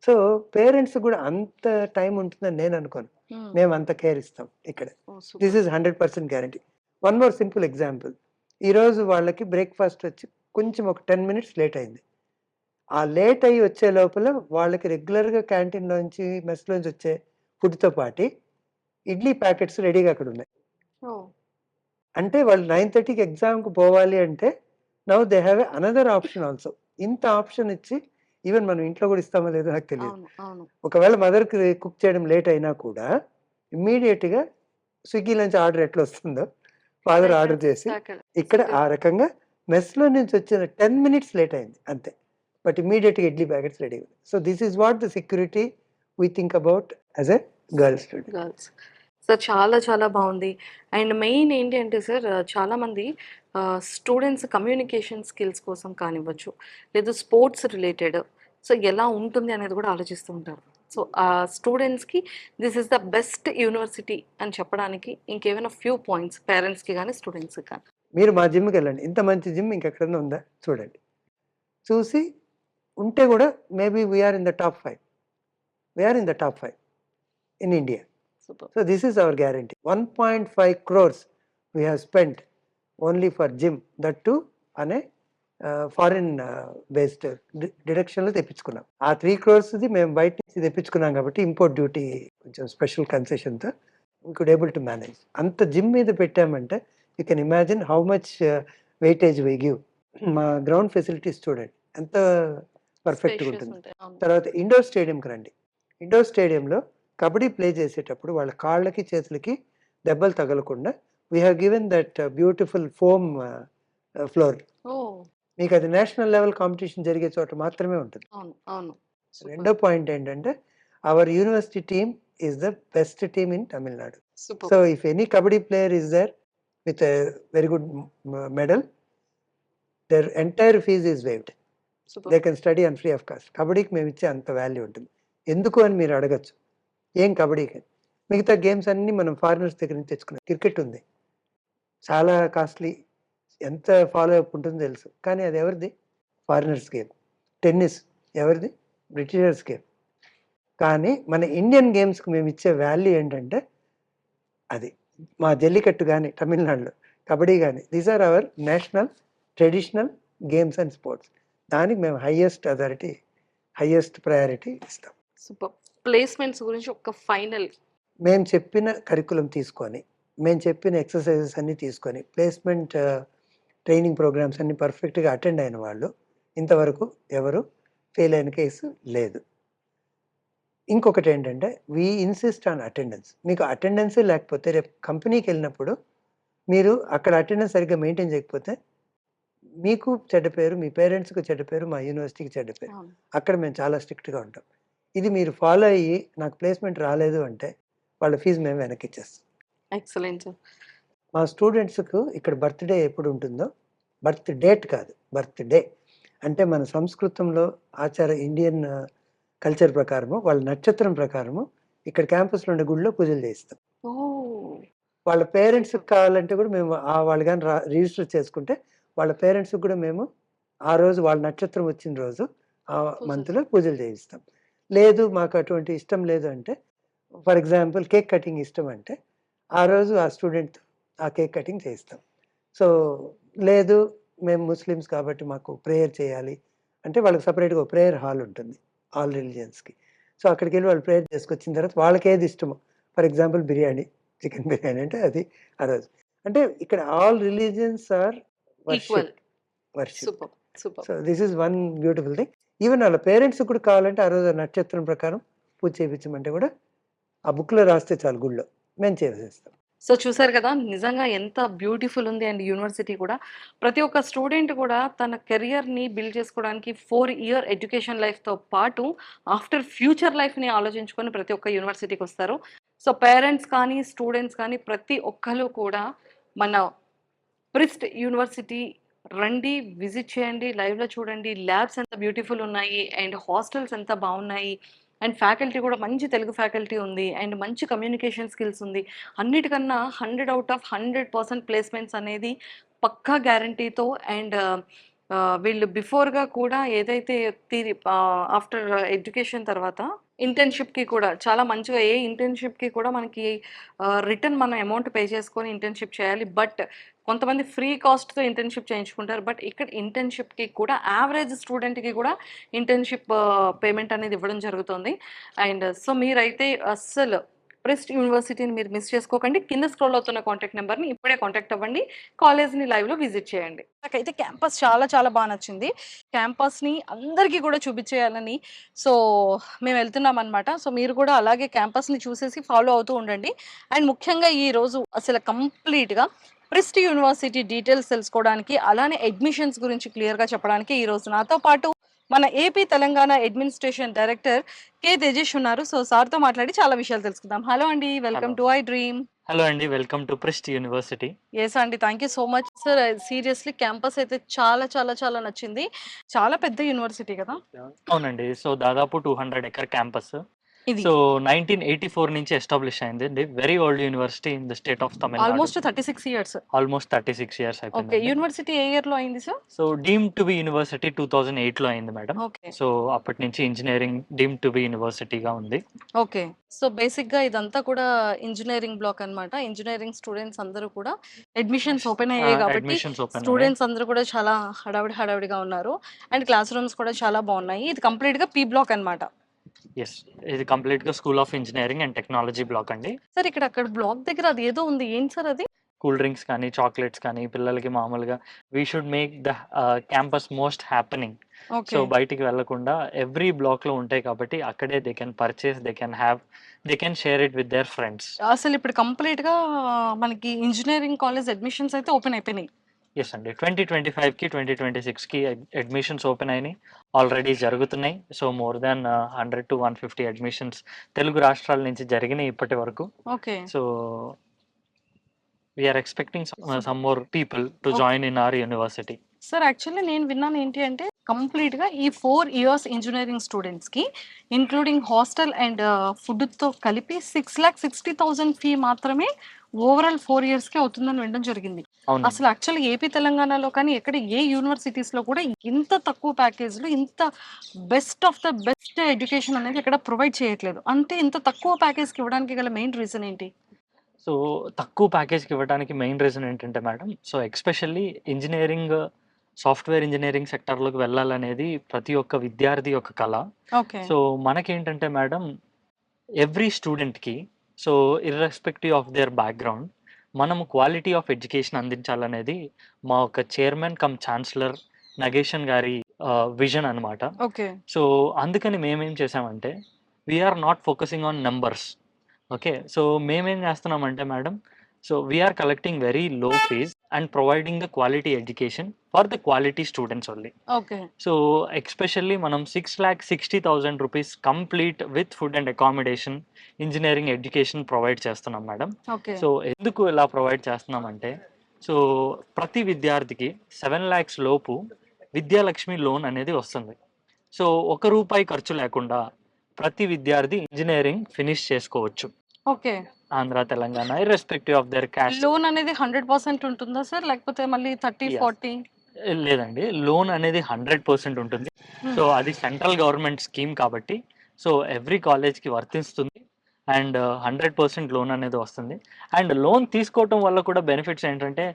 [SPEAKER 2] సో పేరెంట్స్ కూడా అంత టైం ఉంటుందని నేను అనుకోను.
[SPEAKER 1] హ్మ్.
[SPEAKER 2] మేము అంత కేర్ ఇస్తాం ఇక్కడ.
[SPEAKER 1] Oh!
[SPEAKER 2] This
[SPEAKER 1] super.
[SPEAKER 2] Is 100% guarantee. One more simple example. ఈరోజు వాళ్ళకి బ్రేక్ఫాస్ట్ వచ్చి కొంచెం ఒక 10 minutes లేట్ అయింది. ఆ లేట్ అయ్యి వచ్చే లోపల వాళ్ళకి రెగ్యులర్గా క్యాంటీన్లోంచి మెస్లోంచి వచ్చే ఫుడ్తో పాటు ఇడ్లీ ప్యాకెట్స్ రెడీగా అక్కడ ఉన్నాయి.
[SPEAKER 1] ఓహ్!
[SPEAKER 2] అంటే వాళ్ళు 9:30కి ఎగ్జామ్కి పోవాలి అంటే now they have another option also. ఇంత ఆప్షన్ ఇచ్చి ఈవెన్ మనం ఇంట్లో కూడా ఇస్తామో లేదో నాకు తెలియదు.
[SPEAKER 1] అవును. అవును.
[SPEAKER 2] ఒకవేళ మదర్కి కుక్ చేయడం లేట్ అయినా కూడా ఇమ్మీడియట్గా స్విగ్గీ నుంచి ఆర్డర్ ఎట్లా వస్తుందో ఫాదర్ ఆర్డర్ చేసి ఇక్కడ ఆ రకంగా మెస్లో నుంచి వచ్చిన 10 minutes లేట్ అయింది అంతే, బట్ ఇమ్మీడియట్గా ఇడ్లీ ప్యాకెట్స్ రెడీ ఉంది. So this is what the security we think about as a girl student.
[SPEAKER 1] Girls. Sir చాలా చాలా బాగుంది. అండ్ మెయిన్ ఏంటి అంటే సార్ చాలామంది స్టూడెంట్స్ కమ్యూనికేషన్ స్కిల్స్ కోసం కానివ్వచ్చు, లేదు స్పోర్ట్స్ రిలేటెడ్ సో ఎలా ఉంటుంది అనేది కూడా ఆలోచిస్తూ ఉంటారు. సో ఆ స్టూడెంట్స్కి this is the best university అని చెప్పడానికి ఇంకేమైనా ఫ్యూ పాయింట్స్ పేరెంట్స్కి కానీ స్టూడెంట్స్కి కానీ.
[SPEAKER 2] మీరు మా జిమ్కి వెళ్ళండి, ఇంత మంచి జిమ్ ఇంకెక్కడన్నా ఉందా చూడండి. చూసి ఉంటే కూడా maybe we're in the top 5, we're in the top 5 in India.
[SPEAKER 1] Super.
[SPEAKER 2] So this is our guarantee. 1.5 crores we have spent only for gym, that too on a foreign based డిడక్షన్లో తెప్పించుకున్నాం. ఆ 3 crores మేము బయట నుంచి తెప్పించుకున్నాం కాబట్టి import duty కొంచెం special కన్సెషన్తో we could able to manage. అంత జిమ్ మీద పెట్టామంటే you can imagine how much weightage we give. మా గ్రౌండ్ ఫెసిలిటీస్ చూడండి ఎంత పర్ఫెక్ట్గా ఉంటుంది. తర్వాత ఇండోర్ స్టేడియంకి రండి. ఇండోర్ స్టేడియంలో కబడ్డీ ప్లే చేసేటప్పుడు వాళ్ళ కాళ్ళకి చేతులకి దెబ్బలు తగలకుండా we have given that beautiful foam floor. మీకు అది నేషనల్ లెవెల్ కాంపిటీషన్ జరిగే చోట మాత్రమే ఉంటుంది.
[SPEAKER 1] అవును అవును.
[SPEAKER 2] రెండో పాయింట్ ఏంటంటే our university team is the best team in Tamil Nadu. So if any kabaddi player is there with a very good medal, their entire fees is waived. They can study and free of cost. కబడ్డీకి మేము ఇచ్చే అంత value ఉంటుంది. ఎందుకు అని మీరు అడగచ్చు. ఏం కబడ్డీకి, మిగతా గేమ్స్ అన్నీ మనం ఫారినర్స్ దగ్గర నుంచి తెచ్చుకున్నాం. క్రికెట్ ఉంది, చాలా కాస్ట్లీ, ఎంత ఫాలో అప్ ఉంటుందో తెలుసు, కానీ అది ఎవరిది? Foreigners game. టెన్నిస్ ఎవరిది? Britishers game. కానీ మన ఇండియన్ గేమ్స్కి మేము ఇచ్చే వాల్యూ ఏంటంటే అది. మా జల్లికట్టు కానీ తమిళనాడులో కబడ్డీ కానీ, these are our national traditional games and sports. దానికి మేము హైయెస్ట్ అథారిటీ, హైయెస్ట్ ప్రయారిటీ ఇస్తాం.
[SPEAKER 1] సూపర్. ప్లేస్మెంట్స్ గురించి ఒక ఫైనల్.
[SPEAKER 2] మేము చెప్పిన కరికులం తీసుకొని, మేము చెప్పిన ఎక్సర్సైజెస్ అన్నీ తీసుకొని, ప్లేస్మెంట్ ట్రైనింగ్ ప్రోగ్రామ్స్ అన్ని పర్ఫెక్ట్గా అటెండ్ అయిన వాళ్ళు ఇంతవరకు ఎవరు ఫెయిల్ అయిన కేసు లేదు. ఇంకొకటి ఏంటంటే వీ ఇన్సిస్ట్ ఆన్ అటెండెన్స్. మీకు అటెండెన్సే లేకపోతే రేపు కంపెనీకి వెళ్ళినప్పుడు మీరు అక్కడ అటెండెన్స్ సరిగ్గా మెయింటైన్ చేయకపోతే మీకు చెడ్డ పేరు, మీ పేరెంట్స్కి చెడ్డ పేరు, మా యూనివర్సిటీకి చెడ్డ పేరు. అక్కడ మేము చాలా స్ట్రిక్ట్గా ఉంటాం. ఇది మీరు ఫాలో అయ్యి నాకు ప్లేస్మెంట్ రాలేదు అంటే వాళ్ళ ఫీజు మేము వెనక్కి ఇచ్చేస్తాం.
[SPEAKER 1] ఎక్సలెంట్.
[SPEAKER 2] మా స్టూడెంట్స్కు ఇక్కడ బర్త్డే ఎప్పుడు ఉంటుందో, బర్త్ డేట్ కాదు, బర్త్డే అంటే మన సంస్కృతంలో ఆచార ఇండియన్ కల్చర్ ప్రకారము వాళ్ళ నక్షత్రం ప్రకారము ఇక్కడ క్యాంపస్లో ఉండే గుడిలో పూజలు చేయిస్తాం. వాళ్ళ పేరెంట్స్కి కావాలంటే కూడా మేము వాళ్ళు కానీ రిజిస్టర్ చేసుకుంటే వాళ్ళ పేరెంట్స్కి కూడా మేము ఆ రోజు వాళ్ళ నక్షత్రం వచ్చిన రోజు ఆ మంత్లో పూజలు చేయిస్తాం. లేదు మాకు అటువంటి ఇష్టం లేదు అంటే, ఫర్ ఎగ్జాంపుల్ కేక్ కటింగ్ ఇష్టం అంటే ఆ రోజు ఆ స్టూడెంట్ ఆ కేక్ కటింగ్ చేయిస్తాం. సో లేదు మేము ముస్లిమ్స్ కాబట్టి మాకు ప్రేయర్ చేయాలి అంటే వాళ్ళకి సపరేట్గా ప్రేయర్ హాల్ ఉంటుంది ఆల్ రిలీజియన్స్కి. సో అక్కడికి వెళ్ళి వాళ్ళు ప్రేయర్ చేసుకొచ్చిన తర్వాత వాళ్ళకి ఏది ఇష్టమో, for example biryani, chicken biryani అంటే అది ఆ రోజు. అంటే ఇక్కడ all religions are worship. So this is one beautiful thing. Even వాళ్ళ పేరెంట్స్ కూడా కావాలంటే ఆ రోజు నక్షత్రం ప్రకారం పూజ చేయించమంటే కూడా ఆ బుక్లో రాస్తే చాలు, గుళ్ళో మేము చేసేస్తాం.
[SPEAKER 1] సో చూసారు కదా నిజంగా ఎంత బ్యూటిఫుల్ ఉంది. అండ్ యూనివర్సిటీ కూడా ప్రతి ఒక్క స్టూడెంట్ కూడా తన కెరియర్ని బిల్డ్ చేసుకోవడానికి 4 ఇయర్ ఎడ్యుకేషన్ లైఫ్తో పాటు ఆఫ్టర్ ఫ్యూచర్ లైఫ్ని ఆలోచించుకొని ప్రతి ఒక్క యూనివర్సిటీకి వస్తారు. సో పేరెంట్స్ కానీ స్టూడెంట్స్ కానీ ప్రతి ఒక్కరు కూడా మన ప్రిస్ట్ యూనివర్సిటీ రండి, విజిట్ చేయండి, లైవ్లో చూడండి. ల్యాబ్స్ ఎంత బ్యూటిఫుల్ ఉన్నాయి అండ్ హాస్టల్స్ ఎంత బాగున్నాయి అండ్ ఫ్యాకల్టీ కూడా మంచి తెలుగు ఫ్యాకల్టీ ఉంది అండ్ మంచి కమ్యూనికేషన్ స్కిల్స్ ఉంది. అన్నిటికన్నా 100 out of 100% ప్లేస్మెంట్స్ అనేది పక్కా గ్యారంటీతో. అండ్ వీళ్ళు బిఫోర్గా కూడా ఏదైతే ఆఫ్టర్ ఎడ్యుకేషన్ తర్వాత ఇంటర్న్షిప్కి కూడా చాలా మంచిగా, ఏ ఇంటర్న్షిప్కి కూడా మనకి రిటర్న్ మనం అమౌంట్ పే చేసుకొని ఇంటర్న్షిప్ చేయాలి. బట్ కొంతమంది ఫ్రీ కాస్ట్తో ఇంటర్న్షిప్ చేయించుకుంటారు. బట్ ఇక్కడ ఇంటర్న్షిప్కి కూడా యావరేజ్ స్టూడెంట్కి కూడా ఇంటర్న్షిప్ పేమెంట్ అనేది ఇవ్వడం జరుగుతుంది. అండ్ సో మీరైతే అస్సలు ప్రెస్ట్ యూనివర్సిటీని మీరు మిస్ చేసుకోకండి. కింద స్క్రోల్ అవుతున్న కాంటాక్ట్ నెంబర్ని ఇప్పుడే కాంటాక్ట్ అవ్వండి, కాలేజ్ని లైవ్లో విజిట్ చేయండి. నాకైతే క్యాంపస్ చాలా చాలా బాగా నచ్చింది. క్యాంపస్ని అందరికీ కూడా చూపించేయాలని సో మేము వెళ్తున్నాం అనమాట. సో మీరు కూడా అలాగే క్యాంపస్ని చూసేసి ఫాలో అవుతూ ఉండండి. అండ్ ముఖ్యంగా ఈరోజు అసలు కంప్లీట్గా ప్రెస్ట్ యూనివర్సిటీ డీటెయిల్స్ తెలుసుకోవడానికి, అలానే అడ్మిషన్స్ గురించి క్లియర్గా చెప్పడానికి ఈరోజు నాతో పాటు మన AP Telangana administration director K Tejesh ఉన్నారు. సో సార్తో మాట్లాడి చాలా విషయాలు తెలుసుకుందాం. హలో అండి, welcome
[SPEAKER 3] hello.
[SPEAKER 1] To I dream.
[SPEAKER 3] Hello అండి, welcome to Prist university.
[SPEAKER 1] Yes అండి, thank you so much sir. Seriously campus అయితే చాలా చాలా చాలా నచ్చింది. చాలా పెద్ద యూనివర్సిటీ కదా
[SPEAKER 3] అవునండి, సో దాదాపు 200 ఎకర్ క్యాంపస్.
[SPEAKER 1] ఇది.
[SPEAKER 3] సో 1984 నుంచి ఎస్టాబ్లిష్ అయింది. Very old university in the state of Tamil Nadu.
[SPEAKER 1] Almost 36 years.
[SPEAKER 3] Almost 36 years
[SPEAKER 1] okay,
[SPEAKER 3] అయిపోయింది.
[SPEAKER 1] యూనివర్సిటీ ఏ ఇయర్ లో అయింది sir?
[SPEAKER 3] So deem to be university 2008 లో అయింది మేడం.
[SPEAKER 1] ఓకే
[SPEAKER 3] సో అప్పటి నుంచి ఇంజనీరింగ్ డీమ్ టు బి యూనివర్సిటీగా ఉంది.
[SPEAKER 1] ఓకే. సో బేసిక్ గా ఇదంతా కూడా ఇంజనీరింగ్ బ్లాక్ అన్నమాట. ఇంజనీరింగ్ స్టూడెంట్స్ అందరూ కూడా అడ్మిషన్స్ ఓపెన్ అయ్యాయి కాబట్టి
[SPEAKER 3] అడ్మిషన్స్ ఓపెన్.
[SPEAKER 1] స్టూడెంట్స్ అందరూ కూడా చాలా హడావిడిగా ఉన్నారు. అండ్ క్లాస్ రూమ్స్ కూడా చాలా బాగున్నాయి. ఇది కంప్లీట్ గా పీ బ్లాక్ అన్నమాట.
[SPEAKER 3] ఎస్, ఇది కంప్లీట్ గా school of engineering and technology block అండి.
[SPEAKER 1] సార్ ఇక్కడ అక్కడ బ్లాక్ దగ్గర అది ఏదో ఉంది, ఏంటి సార్ అది?
[SPEAKER 3] కూల్ డ్రింక్స్ కానీ చాక్లెట్స్ కానీ పిల్లలకి మామూలుగా we should make the campus most happening.
[SPEAKER 1] Okay
[SPEAKER 3] so బయటికి వెళ్లకుండా ఎవ్రీ బ్లాక్ లో ఉంటాయి కాబట్టి అక్కడే they can purchase, they can share it with their friends.
[SPEAKER 1] అసలు ఇప్పుడు కంప్లీట్ గా మనకి ఇంజనీరింగ్ కాలేజ్ అడ్మిషన్స్ అయితే ఓపెన్ అయిపోయినాయి.
[SPEAKER 3] ఎస్ అండి, 2025కి 2026కి అడ్మిషన్స్ ఓపెన్ అయినాయి, ఆల్రెడీ జరుగుతున్నాయి. So more than 100 to 150 admissions Telugu రాష్ట్రాల నుంచి జరిగినాయి ఇప్పటి వరకు.
[SPEAKER 1] Okay
[SPEAKER 3] so we're expecting some more people to join in our university.
[SPEAKER 1] Sir actually నేను విన్నాను ఏంటి అంటే కంప్లీట్ గా ఈ 4 years ఇంజనీరింగ్ స్టూడెంట్స్ కి ఇంక్లూడింగ్ హాస్టల్ అండ్ ఫుడ్ తో కలిపి 6,60,000 ఫీ మాత్రమే ఓవరాల్ 4 years కి అవుతుందని వినడం జరిగింది.
[SPEAKER 3] అవును,
[SPEAKER 1] అసలు యాక్చువల్లీ ఏపీ తెలంగాణలో కానీ ఎక్కడ ఏ యూనివర్సిటీస్ లో కూడా ఇంత తక్కువ ప్యాకేజ్ లో ఇంత best of the best education అనేది ఎక్కడ ప్రొవైడ్ చేయట్లేదు. అంటే ఇంత తక్కువ ప్యాకేజ్ కి ఇవ్వడానికి గల మెయిన్ రీజన్ ఏంటి?
[SPEAKER 3] సో తక్కువ ప్యాకేజ్కి ఇవ్వడానికి మెయిన్ రీజన్ ఏంటంటే madam, so especially engineering, software engineering సెక్టర్లోకి వెళ్ళాలనేది ప్రతి ఒక్క విద్యార్థి యొక్క కళ.
[SPEAKER 1] ఓకే
[SPEAKER 3] సో మనకేంటంటే మేడం, ఎవ్రీ స్టూడెంట్కి, so irrespective of their background, మనము క్వాలిటీ ఆఫ్ ఎడ్యుకేషన్ అందించాలనేది మా యొక్క చైర్మన్ కమ్ ఛాన్సలర్ నగేషన్ గారి విజన్ అనమాట.
[SPEAKER 1] ఓకే
[SPEAKER 3] సో అందుకని మేమేం చేసామంటే, we're not focusing on numbers. Okay, so మేమేం చేస్తున్నామంటే madam, so we're collecting very low fees and providing the quality education for the quality students only.
[SPEAKER 1] Okay
[SPEAKER 3] so especially మనం 6,60,000 rupees complete with food and accommodation engineering education provide చేస్తున్నాం madam.
[SPEAKER 1] Okay
[SPEAKER 3] so ఎందుకు ఇలా provide చేస్తున్నామంటే, so ప్రతి విద్యార్థికి 7 lakhs లోపు Vidyalakshmi loan అనేది వస్తుంది. సో ₹1 ఖర్చు లేకుండా ప్రతి విద్యార్థి ఇంజనీరింగ్ ఫినిష్ చేసుకోవచ్చు,
[SPEAKER 1] okay.
[SPEAKER 3] Andhra Telangana irrespective of there caste.
[SPEAKER 1] Loan అనేది 100% ఉంటుందా సార్, లేకపోతే మళ్ళీ 30-40?
[SPEAKER 3] లేదండి, లోన్ అనేది 100% ఉంటుంది. సో అది సెంట్రల్ గవర్నమెంట్ స్కీమ్ కాబట్టి సో ఎవ్రీ కాలేజ్కి వర్తిస్తుంది అండ్ 100% లోన్ అనేది వస్తుంది. అండ్ లోన్ తీసుకోవటం వల్ల కూడా బెనిఫిట్స్ ఏంటంటే,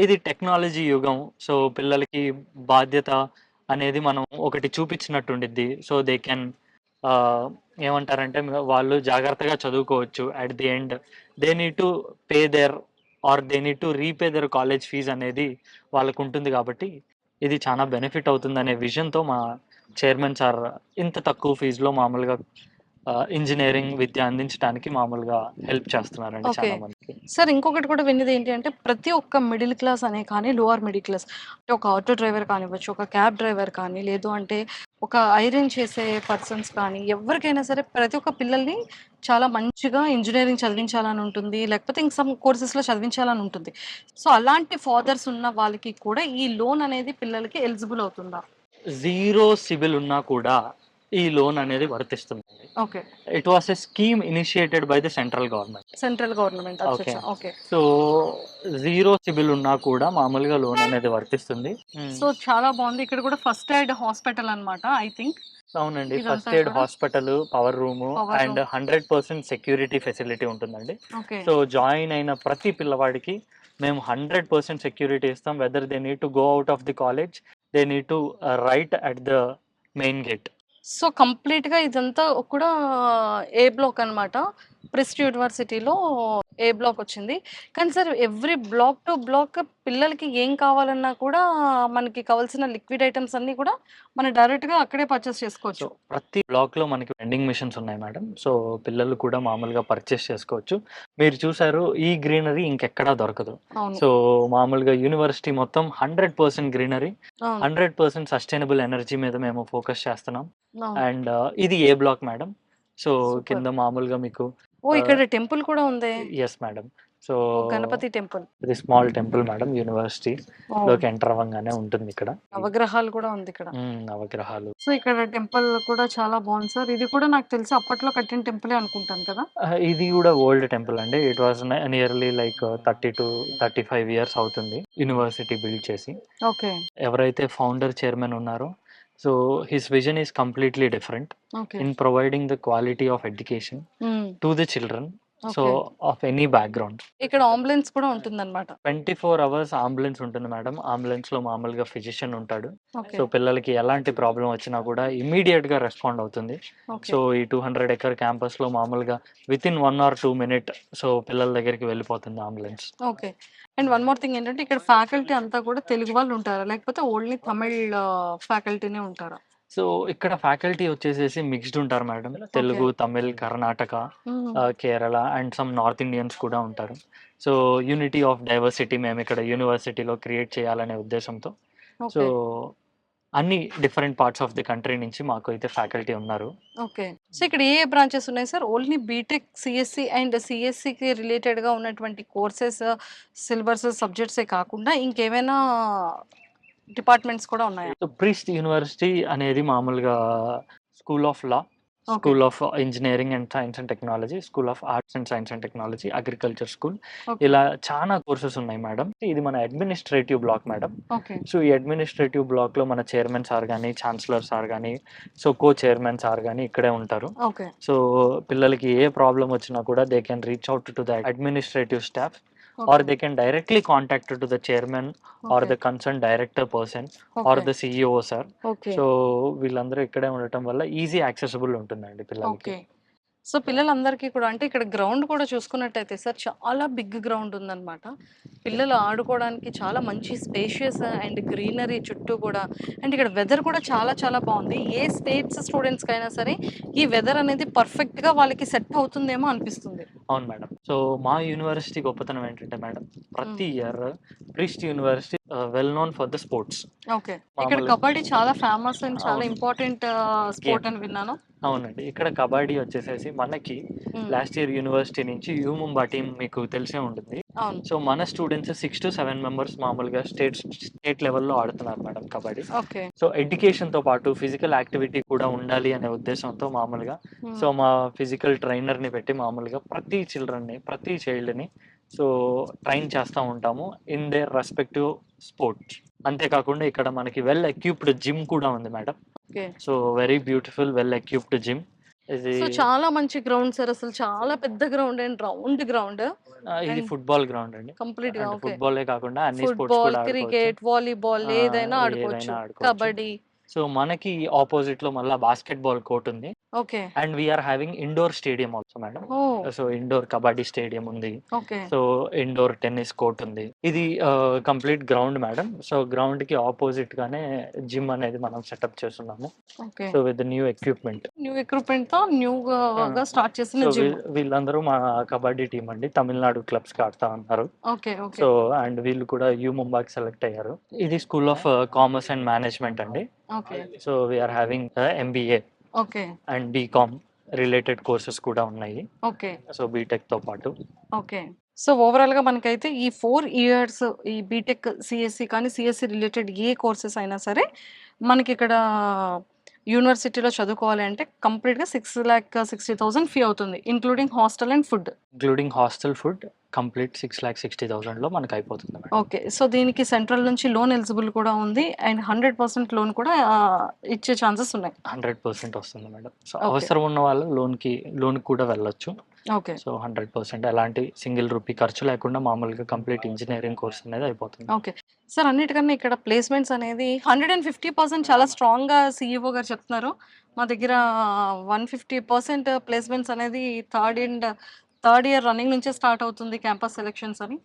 [SPEAKER 3] ఇది టెక్నాలజీ యుగం. సో పిల్లలకి బాధ్యత అనేది మనం ఒకటి చూపించినట్టు ఉండిద్ది. సో దే కెన్ ఏమంటారంటే వాళ్ళు జాగ్రత్తగా చదువుకోవచ్చు. At the end they need to pay their or they need to repay their college fees అనేది వాళ్ళకు ఉంటుంది. కాబట్టి ఇది చాలా బెనిఫిట్ అవుతుంది అనే విజన్తో మా చైర్మన్ సార్ ఇంత తక్కువ ఫీజులో మామూలుగా ఇంజనీరింగ్ విద్య అందించడానికి మామూలుగా హెల్ప్ చేస్తున్నారండి
[SPEAKER 1] ఓకే.
[SPEAKER 3] చాలా మందికి.
[SPEAKER 1] సార్ ఇంకొకటి కూడా విన్నది ఏంటి అంటే ప్రతి ఒక్క మిడిల్ క్లాస్ అనే కానీ లోవర్ మిడిల్ క్లాస్, ఒక ఆటో డ్రైవర్ కానివ్వచ్చు, ఒక క్యాబ్ డ్రైవర్ కానీ, లేదు అంటే ఒక ఐరన్ చేసే పర్సన్స్ కానీ, ఎవరికైనా సరే ప్రతి ఒక్క పిల్లల్ని చాలా మంచిగా ఇంజనీరింగ్ చదివించాలని ఉంటుంది, లేకపోతే ఇంక సమ్ కోర్సెస్లో చదివించాలని ఉంటుంది. సో అలాంటి ఫాదర్స్ ఉన్న వాళ్ళకి కూడా ఈ లోన్ అనేది పిల్లలకి ఎలిజిబుల్ అవుతుందా?
[SPEAKER 3] జీరో సిబిల్ ఉన్నా కూడా ఈ లోన్ అనేది వర్తిస్తుంది.
[SPEAKER 1] Okay,
[SPEAKER 3] it was a scheme initiated by the central government.
[SPEAKER 1] Central government.
[SPEAKER 3] Okay.
[SPEAKER 1] Okay,
[SPEAKER 3] so zero CIBIL ఉన్నా కూడా మామూలుగా లోన్ అనేది వర్తిస్తుంది.
[SPEAKER 1] సో చాలా బాగుంది. ఇక్కడ కూడా ఫస్ట్ ఎయిడ్ హాస్పిటల్ అన్నమాట ఐ థింక్.
[SPEAKER 3] అవునండి,
[SPEAKER 1] ఇదంతా
[SPEAKER 3] ఫస్ట్ ఎయిడ్
[SPEAKER 1] కూడా
[SPEAKER 3] hospital, power room
[SPEAKER 1] Power
[SPEAKER 3] and
[SPEAKER 1] room.
[SPEAKER 3] 100% security facility ఉంటుందండి.
[SPEAKER 1] ఓకే
[SPEAKER 3] సో జాయిన్ అయిన ప్రతి పిల్లవాడికి మేము 100% సెక్యూరిటీ ఇస్తాం. Whether they need to go out of the college, they need to right at the main gate.
[SPEAKER 1] So complete గా ఇదంతా కూడా ఏ black అన్నమాట. ప్రెస్ట్ యూనివర్సిటీలో ఏ బ్లాక్ వచ్చింది. కానీ sir every block to block పిల్లలకి ఏం కావాలన్నా కూడా మనకి కావాల్సిన లిక్విడ్ ఐటెమ్స్ అన్నీ కూడా మనం డైరెక్ట్‌గా అక్కడే పర్చేస్
[SPEAKER 3] సో
[SPEAKER 1] చేసుకోవచ్చు.
[SPEAKER 3] ప్రతి బ్లాక్‌లో మనకి వెండింగ్ మిషన్స్ ఉన్నాయి మేడం. సో పిల్లలు కూడా మామూలుగా పర్చేస్ చేసుకోవచ్చు. మీరు చూసారు ఈ గ్రీనరీ ఇంకెక్కడా దొరకదు.
[SPEAKER 1] అవును.
[SPEAKER 3] సో మామూలుగా యూనివర్సిటీ మొత్తం 100% గ్రీనరీ,
[SPEAKER 1] అవును.
[SPEAKER 3] 100% సస్టైనబుల్ ఎనర్జీ మీద మేము ఫోకస్ చేస్తున్నాం.
[SPEAKER 1] అవును.
[SPEAKER 3] అండ్ ఇది A block madam. So
[SPEAKER 1] super.
[SPEAKER 3] కింద మామూలుగా మీకు
[SPEAKER 1] ఇక్కడ టెంపుల్ కూడా ఉందే.
[SPEAKER 3] Yes madam. So
[SPEAKER 1] Ganapati temple.
[SPEAKER 3] ఇది స్మాల్ టెంపుల్ మేడం. యూనివర్సిటీలోకి ఎంటర్ అవ్వంగానే ఉంటుంది ఇక్కడ.
[SPEAKER 1] నవగ్రహాలు కూడా ఉంది ఇక్కడ.
[SPEAKER 3] నవగ్రహాలు.
[SPEAKER 1] సో ఇక్కడ టెంపుల్ కూడా చాలా బాగుంది సార్. ఇది కూడా నాకు తెలిసి అప్పట్లో కట్టిన టెంపులే అనుకుంటాను కదా.
[SPEAKER 3] ఇది కూడా ఓల్డ్ టెంపుల్ అండి. It was nearly like 30 to 35 years అవుతుంది యూనివర్సిటీ బిల్డ్ చేసి.
[SPEAKER 1] ఓకే.
[SPEAKER 3] ఎవరైతే ఫౌండర్ చైర్మన్ ఉన్నారో so his vision is completely different
[SPEAKER 1] okay.
[SPEAKER 3] In providing the quality of education to the children. So
[SPEAKER 1] okay.
[SPEAKER 3] Of any background.
[SPEAKER 1] ఇక్కడ ambulance కూడా ఉంటుందన్నమాట.
[SPEAKER 3] 24 hours ambulance ఉంటుంది madam. Ambulance లో మామూలుగా physician ఉంటాడు.
[SPEAKER 1] ఓకే.
[SPEAKER 3] సో పిల్లలకి ఎలాంటి ప్రాబ్లం వచ్చినా కూడా ఇమీడియట్ గా రెస్పాండ్ అవుతుంది.
[SPEAKER 1] ఓకే.
[SPEAKER 3] సో ఈ 200 acre క్యాంపస్ లో మామూలుగా with in 1 or 2 minutes so పిల్లల దగ్గరికి వెళ్ళిపోతుంది ambulance.
[SPEAKER 1] Okay. And one more thing ఏంటంటే ఇక్కడ ఫ్యాకల్టీ అంతా కూడా తెలుగు వాళ్ళు ఉంటారా? లేకపోతే ఓన్లీ తమిళ్ ఫ్యాకల్టీనే ఉంటారా?
[SPEAKER 3] సో ఇక్కడ ఫ్యాకల్టీ వచ్చేసేసి మిక్స్డ్ ఉంటారు madam. Telugu, Tamil, Karnataka, Kerala and some north Indians కూడా ఉంటారు. సో యూనిటీ ఆఫ్ డైవర్సిటీ మేము ఇక్కడ యూనివర్సిటీలో క్రియేట్ చేయాలనే ఉద్దేశంతో సో
[SPEAKER 1] ఓకే.
[SPEAKER 3] అన్ని different parts of the country నుంచి మాకు అయితే ఫ్యాకల్టీ ఉన్నారు.
[SPEAKER 1] ఓకే. సో ఇక్కడ ఏ బ్రాంచెస్ ఉన్నాయి sir? Only BTech, CSC and సిఎస్సికి రిలేటెడ్‌గా ఉన్నటువంటి కోర్సెస్, సిలబస్, సబ్జెక్ట్సే కాకుండా ఇంకేమైనా డిపార్ట్మెంట్స్ కూడా ఉన్నాయా?
[SPEAKER 3] సో ప్రీస్ట్ యూనివర్సిటీ అనేది మామూలుగా school of law,
[SPEAKER 1] okay.
[SPEAKER 3] School of engineering and science and technology, school of arts and science and technology, agriculture school,
[SPEAKER 1] okay.
[SPEAKER 3] ఇలా చాలా కోర్సెస్ ఉన్నాయి మేడం. ఇది మన administrative block madam.
[SPEAKER 1] Okay.
[SPEAKER 3] So ఈ administrative బ్లాక్లో మన చైర్మన్ సార్ కానీ, chancellor sir కానీ, సో కో చైర్మన్ సార్ కానీ ఇక్కడే ఉంటారు.
[SPEAKER 1] ఓకే.
[SPEAKER 3] సో పిల్లలకి ఏ ప్రాబ్లం వచ్చినా కూడా they can reach out to the administrative staff or
[SPEAKER 1] okay.
[SPEAKER 3] they can directly contact to the chairman or
[SPEAKER 1] okay.
[SPEAKER 3] the concerned director person or
[SPEAKER 1] okay.
[SPEAKER 3] the CEO sir.
[SPEAKER 1] Okay.
[SPEAKER 3] So వీళ్ళందరూ ఇక్కడే ఉండటం వల్ల easy accessible ఉంటుందండి పిల్లలకి.
[SPEAKER 1] Okay. So పిల్లలందరికీ కూడా అంటే ఇక్కడ గ్రౌండ్ కూడా చూసుకున్నట్టయితే సార్ చాలా బిగ్ గ్రౌండ్ ఉందన్నమాట. పిల్లలు ఆడుకోవడానికి చాలా మంచి స్పేషియస్ అండ్ గ్రీనరీ చుట్టూ కూడా. అండ్ ఇక్కడ వెదర్ కూడా చాలా చాలా బాగుంది. ఏ స్టేట్స్ స్టూడెంట్స్‌కైనా సరే ఈ వెదర్ అనేది పర్ఫెక్ట్‌గా వాళ్ళకి సెట్ అవుతుందేమో అనిపిస్తుంది.
[SPEAKER 3] అవును మేడం. సో మా యూనివర్సిటీ గొప్పతనం ఏంటంటే మేడం, ప్రతి year priest university well known for the sports.
[SPEAKER 1] Okay. ఇక్కడ
[SPEAKER 3] మామూలు
[SPEAKER 1] కబడ్డీ చాలా ఫేమస్ అండ్ చాలా
[SPEAKER 3] అవును.
[SPEAKER 1] ఇంపార్టెంట్ స్పోర్ట్ అని విన్నాను.
[SPEAKER 3] అవునండి. ఇక్కడ కబడ్డీ వచ్చేసేసి మనకి
[SPEAKER 1] హ్మ్.
[SPEAKER 3] లాస్ట్ ఇయర్ యూనివర్సిటీ నుంచి యూ ముంబా టీం మీకు తెలిసే ఉంటుంది.
[SPEAKER 1] అవును.
[SPEAKER 3] సో మన స్టూడెంట్స్ 6 to 7 members మామూలుగా స్టేట్ లెవెల్లో ఆడుతున్నారు మేడం కబడ్డీ.
[SPEAKER 1] ఓకే.
[SPEAKER 3] సో ఎడ్యుకేషన్తో పాటు ఫిజికల్ యాక్టివిటీ కూడా ఉండాలి అనే ఉద్దేశంతో మామూలుగా
[SPEAKER 1] హ్మ్.
[SPEAKER 3] సో మా ఫిజికల్ ట్రైనర్ని పెట్టి మామూలుగా ప్రతి చిల్డ్రన్ని, ప్రతి చైల్డ్ని సో ట్రైన్ చేస్తూ ఉంటాము ఇన్ దేర్ రెస్పెక్టివ్ స్పోర్ట్స్. అంతేకాకుండా ఇక్కడ మనకి వెల్ ఎక్విప్డ్ జిమ్ కూడా ఉంది madam.
[SPEAKER 1] Okay.
[SPEAKER 3] So very beautiful well equipped gym. ఇది
[SPEAKER 1] సో చాలా మంచి గ్రౌండ్ సార్. అసలు చాలా పెద్ద గ్రౌండ్ అండ్ రౌండ్ గ్రౌండ్
[SPEAKER 3] ఇది
[SPEAKER 1] అండ్
[SPEAKER 3] ఫుట్బాల్ గ్రౌండ్ అండి.
[SPEAKER 1] కంప్లీట్‌గా.
[SPEAKER 3] అంటే
[SPEAKER 1] ఓకే.
[SPEAKER 3] ఫుట్బాలే కాకుండా అన్ని స్పోర్ట్స్
[SPEAKER 1] ఫుట్బాల్,
[SPEAKER 3] కూడా ఆడుకోవచ్చు.
[SPEAKER 1] క్రికెట్, వాలీబాల్ ఏదైనా ఆడుకోవచ్చు.
[SPEAKER 3] ఏదైనా ఆడుకోవచ్చు.
[SPEAKER 1] కబడ్డీ.
[SPEAKER 3] సో మనకి ఆపోజిట్ లో మళ్ళీ బాస్కెట్బాల్ కోర్ట్ ఉంది.
[SPEAKER 1] Okay.
[SPEAKER 3] And we are having indoor stadium also madam.
[SPEAKER 1] Oh!
[SPEAKER 3] So indoor kabaddi stadium ఉంది.
[SPEAKER 1] Okay.
[SPEAKER 3] So indoor tennis court ఉంది. ఇది complete ground madam. So ground కి ఆపోజిట్ గానే జిమ్ అనేది మనం సెటప్ చేస్తున్నాము.
[SPEAKER 1] Okay.
[SPEAKER 3] So with new equipment.
[SPEAKER 1] New equipment తో న్యూగా స్టార్ట్ చేసిన
[SPEAKER 3] సో
[SPEAKER 1] జిమ్.
[SPEAKER 3] వీళ్ళందరూ మా కబడ్డీ టీం అండి. తమిళనాడు క్లబ్స్ కి ఆడుతా ఉన్నారు.
[SPEAKER 1] ఓకే. ఓకే.
[SPEAKER 3] సో అండ్ వీళ్ళు కూడా యూ ముంబాకి సెలెక్ట్ అయ్యారు. ఇది school of commerce and management అండి.
[SPEAKER 1] Okay.
[SPEAKER 3] So we are having MBA
[SPEAKER 1] okay.
[SPEAKER 3] And BCom related courses కూడా ఉన్నాయి.
[SPEAKER 1] ఓకే.
[SPEAKER 3] సో బీటెక్తో పాటు.
[SPEAKER 1] ఓకే. సో ఓవరాల్‌గా మనకైతే ఈ 4 ఇయర్స్ ఈ బీటెక్, సిఎస్సి కానీ సిఎస్సి రిలేటెడ్ ఏ కోర్సెస్ అయినా సరే మనకిక్కడ యూనివర్సిటీలో చదువుకోవాలి అంటే కంప్లీట్‌గా 6,60,000 ఫీ అవుతుంది. Including hostel and food.
[SPEAKER 3] Including hostel food complete 6,60,000లో మనకు అయిపోతుంది మేడం.
[SPEAKER 1] ఓకే. సో దీనికి సెంట్రల్ నుంచి లోన్ ఎలిజిబుల్ కూడా ఉంది అండ్ 100% లోన్ కూడా ఇచ్చే ఛాన్సెస్ ఉన్నాయి.
[SPEAKER 3] 100% వస్తుంది మేడం. So
[SPEAKER 1] okay.
[SPEAKER 3] అవసరం ఉన్న వాళ్ళు లోన్ కూడా వెళ్ళొచ్చు.
[SPEAKER 1] ఓకే.
[SPEAKER 3] సో 100% ఎలాంటి సింగిల్ రూపీ ఖర్చు లేకుండా మామూలుగా కంప్లీట్ ఇంజనీరింగ్ కోర్స్ అనేది అయిపోతుంది.
[SPEAKER 1] ఓకే. సార్ అన్నిటికన్నా ఇక్కడ ప్లేస్‌మెంట్స్ అనేది 150% చాలా స్ట్రాంగ్‌గా సీఈఓ గారు చెప్తున్నారు. మా దగ్గర 150% ప్లేస్‌మెంట్స్ అనేది third and third year running నుంచే స్టార్ట్ అవుతుంది క్యాంపస్ సెలెక్షన్స్ అని.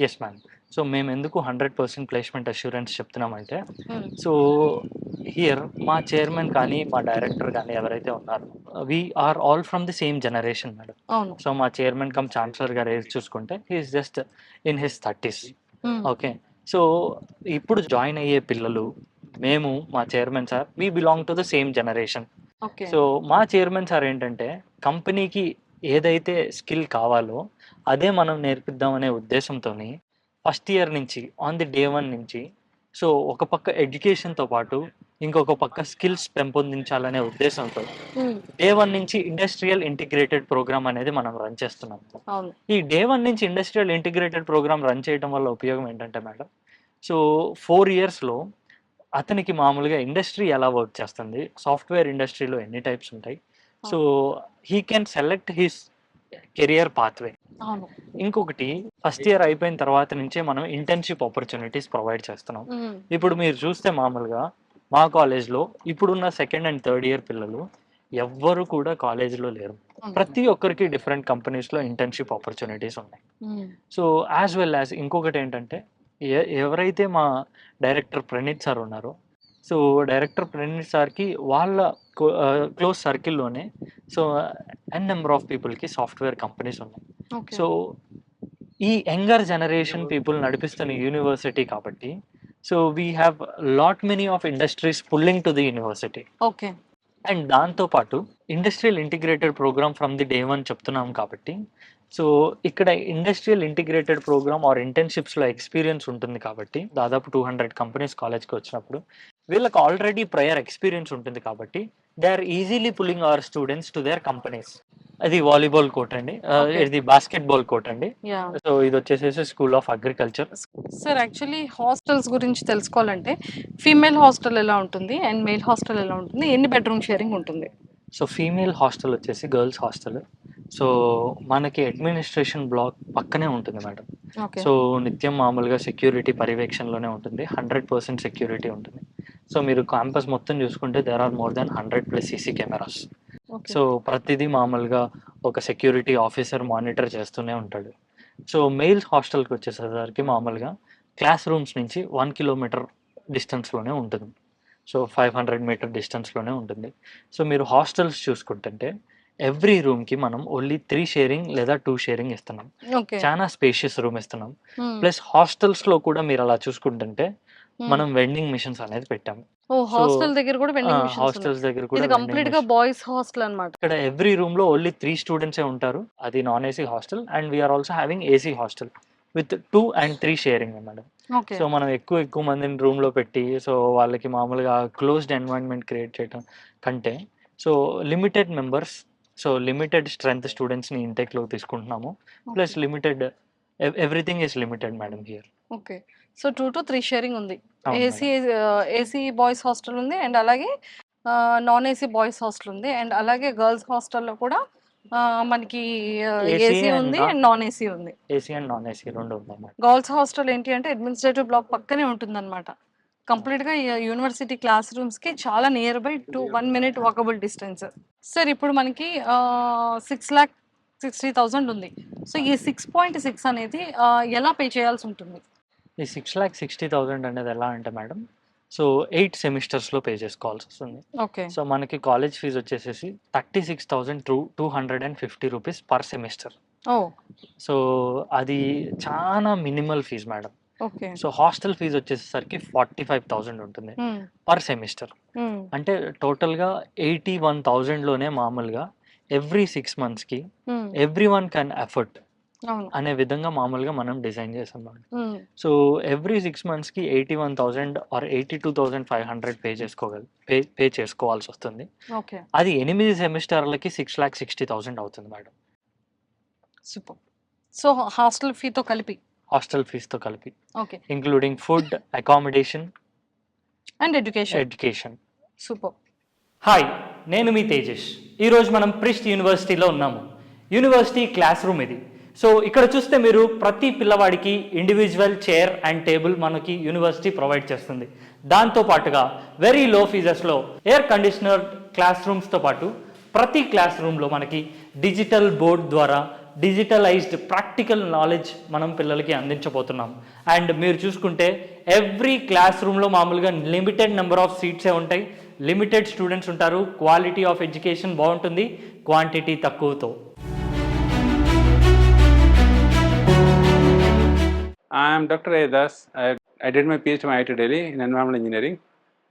[SPEAKER 3] Yes ma'am. సో మేము ఎందుకు 100% ప్లేస్మెంట్ అష్యూరెన్స్ చెప్తున్నామంటే, సో హియర్ మా చైర్మన్ కానీ మా డైరెక్టర్ కానీ ఎవరైతే ఉన్నారో we are all from the same generation madam.
[SPEAKER 1] అవును.
[SPEAKER 3] సో మా చైర్మన్ కమ్ ఛాన్సలర్ గారు ఏజ్ చూసుకుంటే he's just in his 30s. Okay. So ఇప్పుడు జాయిన్ అయ్యే పిల్లలు మేము మా chairman sir we belong to the same generation.
[SPEAKER 1] Okay.
[SPEAKER 3] So మా చైర్మన్ సార్ ఏంటంటే కంపెనీకి ఏదైతే స్కిల్ కావాలో అదే మనం నేర్పిద్దాం అనే ఉద్దేశంతో ఫస్ట్ ఇయర్ నుంచి ఆన్ ది డే 1 నుంచి సో ఒక పక్క ఎడ్యుకేషన్తో పాటు ఇంకొక పక్క స్కిల్స్ పెంపొందించాలనే ఉద్దేశంతో డే 1 నుంచి ఇండస్ట్రియల్ ఇంటిగ్రేటెడ్ ప్రోగ్రామ్ అనేది మనం రన్ చేస్తున్నాం.
[SPEAKER 1] అవును.
[SPEAKER 3] ఈ డే 1 నుంచి ఇండస్ట్రియల్ ఇంటిగ్రేటెడ్ ప్రోగ్రామ్ రన్ చేయడం వల్ల ఉపయోగం ఏంటంటే మేడం, సో 4 ఇయర్స్లో అతనికి మామూలుగా ఇండస్ట్రీ ఎలా వర్క్ చేస్తుంది, సాఫ్ట్వేర్ ఇండస్ట్రీలో ఎన్ని టైప్స్ ఉంటాయి, so he can select his career pathway.
[SPEAKER 1] అవును.
[SPEAKER 3] ఇంకొకటి ఫస్ట్ ఇయర్ అయిపోయిన తర్వాత నుంచే మనం ఇంటర్న్షిప్ ఆపర్చునిటీస్ ప్రొవైడ్ చేస్తున్నాం. ఇప్పుడు మీరు చూస్తే మామూలుగా మా కాలేజ్లో ఇప్పుడున్న సెకండ్ అండ్ థర్డ్ ఇయర్ పిల్లలు ఎవ్వరు కూడా కాలేజ్లో లేరు. ప్రతి ఒక్కరికి డిఫరెంట్ కంపెనీస్లో ఇంటర్న్షిప్ ఆపర్చునిటీస్ ఉన్నాయి. సో యాజ్ వెల్ యాజ్ ఇంకొకటి ఏంటంటే ఎవరైతే మా డైరెక్టర్ ప్రణీత్ సార్ ఉన్నారో, సో డైరెక్టర్ ప్రణీత్ సార్కి వాళ్ళ క్లోజ్ సర్కిల్లోనే సో ఎన్ నెంబర్ ఆఫ్ పీపుల్కి సాఫ్ట్వేర్ కంపెనీస్ ఉన్నాయి. సో ఈ యంగర్ జనరేషన్ పీపుల్ నడిపిస్తున్న యూనివర్సిటీ కాబట్టి so we have lot many of industries pulling to the university.
[SPEAKER 1] Okay.
[SPEAKER 3] And దాంతోపాటు industrial integrated programme from the day 1 చెప్తున్నాం కాబట్టి so ఇక్కడ industrial integrated programme are ఇంటర్న్షిప్స్లో experience ఉంటుంది కాబట్టి దాదాపు 200 కంపెనీస్ కాలేజ్కి వచ్చినప్పుడు వీళ్ళకి ఆల్రెడీ ప్రయర్ ఎక్స్పీరియన్స్ ఉంటుంది కాబట్టి they are easily pulling our students to their companies. అది వాలీబాల్ కోర్ట్ అండి, ఇది బాస్కెట్బాల్ కోర్ట్ అండి. సో ఇది వచ్చేసేసి school of agriculture.
[SPEAKER 1] Sir actually hostels గురించి తెలుసుకోవాలంటే ఫీమేల్ హాస్టల్ ఎలా ఉంటుంది అండ్ మేల్ హాస్టల్ ఎలా ఉంటుంది, ఎన్ని బెడ్రూమ్ షేరింగ్ ఉంటుంది?
[SPEAKER 3] సో ఫీమేల్ హాస్టల్ వచ్చేసి గర్ల్స్ హాస్టల్. సో మనకి అడ్మినిస్ట్రేషన్ బ్లాక్ పక్కనే ఉంటుంది మేడం. సో నిత్యం మామూలుగా సెక్యూరిటీ పర్యవేక్షణలోనే ఉంటుంది, 100% సెక్యూరిటీ ఉంటుంది. సో మీరు క్యాంపస్ మొత్తం చూసుకుంటే there are more than 100+ CC cameras. So ప్రతిదీ మామూలుగా ఒక సెక్యూరిటీ ఆఫీసర్ మానిటర్ చేస్తూనే ఉంటాడు. సో మెయిల్స్ హాస్టల్కి వచ్చేసరికి మామూలుగా క్లాస్ రూమ్స్ నుంచి 1 కిలోమీటర్ డిస్టెన్స్లోనే ఉంటుంది. సో 500 మీటర్ డిస్టెన్స్లోనే ఉంటుంది. సో మీరు హాస్టల్స్ చూసుకుంటుంటే ఎవ్రీ రూమ్కి మనం ఓన్లీ 3 షేరింగ్ లేదా 2 షేరింగ్ ఇస్తున్నాం. చాలా స్పేషియస్ రూమ్ ఇస్తున్నాం. ప్లస్ హాస్టల్స్లో కూడా మీరు అలా చూసుకుంటుంటే మనం వెండింగ్ మిషన్స్ అనేది పెట్టాము.
[SPEAKER 1] హాస్టల్ దగ్గర కూడా వెండింగ్ మిషన్స్
[SPEAKER 3] హాస్టల్స్ దగ్గర కూడా
[SPEAKER 1] కంప్లీట్ గా బాయ్స్ హాస్టల్ అన్నమాట.
[SPEAKER 3] ఇక్కడ ఎవ్రీ రూమ్ లో ఓన్లీ 3 స్టూడెంట్సే ఉంటారు. అది non AC hostel and we're also having AC hostel with 2 and 3 sharing madam. సో మనం ఎక్కువ మందిని రూమ్ లో పెట్టి సో వాళ్ళకి మామూలుగా క్లోజ్డ్ ఎన్వైరన్మెంట్ క్రియేట్ చేయడం కంటే so limited members, so limited strength స్టూడెంట్స్ని ఇంటేక్లో తీసుకుంటున్నాము. Plus limited everything is limited madam here.
[SPEAKER 1] Okay. So 2 to 3 sharing ఉంది. ఏసీ బాయ్స్ హాస్టల్ ఉంది అండ్ అలాగే నాన్ ఏసీ బాయ్స్ హాస్టల్ ఉంది అండ్ అలాగే గర్ల్స్ హాస్టల్లో కూడా మనకి ఏసీ ఉంది అండ్ నాన్ ఏసీ ఉంది.
[SPEAKER 3] ఏసీ అండ్ నాన్ ఏసీ రెండు ఉన్నాయి.
[SPEAKER 1] గర్ల్స్ హాస్టల్ ఏంటి అంటే అడ్మినిస్ట్రేటివ్ బ్లాక్ పక్కనే ఉంటుంది అనమాట. కంప్లీట్గా యూనివర్సిటీ క్లాస్ రూమ్స్కి చాలా near by 1 minute walkable distance. Sir ఇప్పుడు మనకి 6,60,000 ఉంది. సో ఈ 6.6 అనేది ఎలా పే చేయాల్సి ఉంటుంది?
[SPEAKER 3] ఈ 6,60,000 అనేది ఎలా అంటే మేడం సో 8 సెమిస్టర్స్లో పే చేసుకోవాల్సి వస్తుంది.
[SPEAKER 1] ఓకే.
[SPEAKER 3] సో మనకి కాలేజ్ ఫీజు వచ్చేసేసి 36,250 రూపీస్ పర్ సెమిస్టర్. సో అది చాలా minimal fees madam.
[SPEAKER 1] Okay.
[SPEAKER 3] So hostel fees వచ్చేసరికి 45,000 ఉంటుంది పర్ సెమిస్టర్. అంటే టోటల్గా 81,000లోనే మామూలుగా ఎవ్రీ 6 monthsకి ఎవ్రీ వన్ కెన్ ఎఫర్ట్ అనే విధంగా మామూలుగా మనం డిజైన్ చేసాం. సో ఎవ్రీ 6 monthsకి 81,000 ఆర్ 82,500 పే చేసుకోవాల్సి వస్తుంది. అది 8 సెమిస్టర్లకి 6,60,000 అవుతుంది మేడం.
[SPEAKER 1] సూపర్. సో హాస్టల్ ఫీతో కలిపి
[SPEAKER 3] okay, including food, accommodation
[SPEAKER 1] and
[SPEAKER 3] education.
[SPEAKER 1] Super.
[SPEAKER 3] Hi, నేను మీ తేజస్. ఈరోజు మనం ప్రిస్ట్ యూనివర్సిటీలో ఉన్నాము. యూనివర్సిటీ క్లాస్ రూమ్ ఇది. సో ఇక్కడ చూస్తే మీరు ప్రతి పిల్లవాడికి ఇండివిజువల్ చైర్ అండ్ టేబుల్ మనకి యూనివర్సిటీ ప్రొవైడ్ చేస్తుంది. దాంతో పాటుగా వెరీ లో ఫీజెస్లో ఎయిర్ కండిషనర్ క్లాస్ రూమ్స్తో పాటు ప్రతి క్లాస్ రూమ్లో మనకి డిజిటల్ బోర్డ్ ద్వారా డిజిటలైజ్డ్ ప్రాక్టికల్ నాలెడ్జ్ మనం పిల్లలకి అందించబోతున్నాం. అండ్ మీరు చూసుకుంటే ఎవ్రీ క్లాస్ రూమ్లో మామూలుగా లిమిటెడ్ నెంబర్ ఆఫ్ సీట్సే ఉంటాయి, లిమిటెడ్ స్టూడెంట్స్ ఉంటారు, క్వాలిటీ ఆఫ్ ఎడ్యుకేషన్ బాగుంటుంది, quantity తక్కువతో.
[SPEAKER 6] I am Dr. Edas. I did my PhD from IIT Delhi in environmental engineering,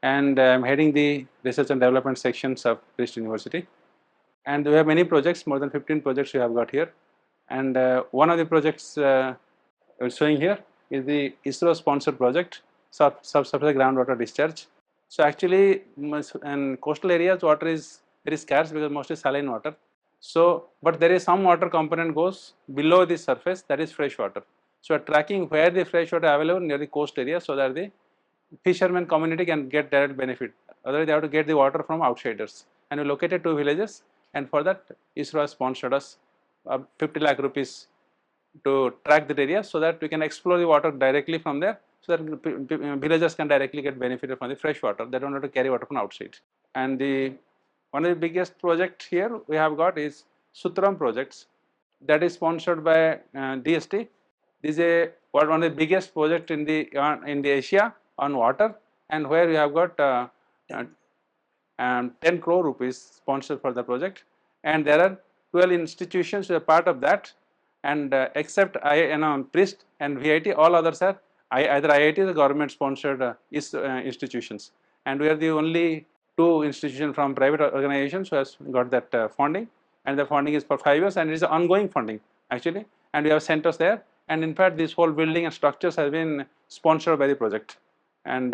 [SPEAKER 6] and I am heading the research and development sections of Christ University. And we have many projects, more than 15 projects we have got here. And one of the projects we're showing here is the ISRO-sponsored project, subsurface groundwater discharge. So actually, in coastal areas, water is very scarce because mostly saline water. So, but there is some water component goes below the surface, that is fresh water. So we are tracking where the fresh water available near the coast area, so that the fishermen community can get direct benefit. Otherwise, they have to get the water from outsiders. And we located 2 villages, and for that, ISRO has sponsored us 50 lakh rupees to track that area, so that we can explore the water directly from there, so that villagers can directly get benefited from the fresh water. They don't have to carry water from outside. And one of the biggest project here we have got is Sutram projects, that is sponsored by DST. This is one of the biggest project in the Asia on water, and where we have got 10 crore rupees sponsored for the project, and there are 12 institutions who are part of that, and except PRIST and VIT, all others are either IIT or government sponsored institutions, and we are the only 2 institutions from private organizations who has got that funding, and the funding is for 5 years, and it is ongoing funding actually, and we have centers there. And in fact, this whole building and structures have been sponsored by the project, and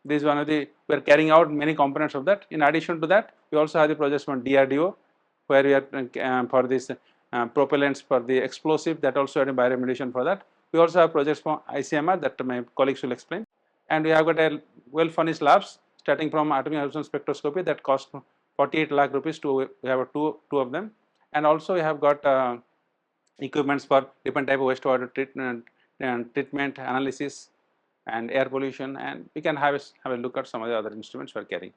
[SPEAKER 6] this is one of the, we are carrying out many components of that. In addition to that, we also have the projects from DRDO, where we are for this propellants for the explosive, that also had a bioremediation for that. We also have projects from ICMR that my colleagues will explain, and we have got a well furnished labs starting from atomic absorption spectroscopy that cost 48 lakh rupees to, we have two of them, and also we have got equipments for different type of wastewater treatment, analysis, and air pollution, and we can have a look at some of the other instruments we are carrying.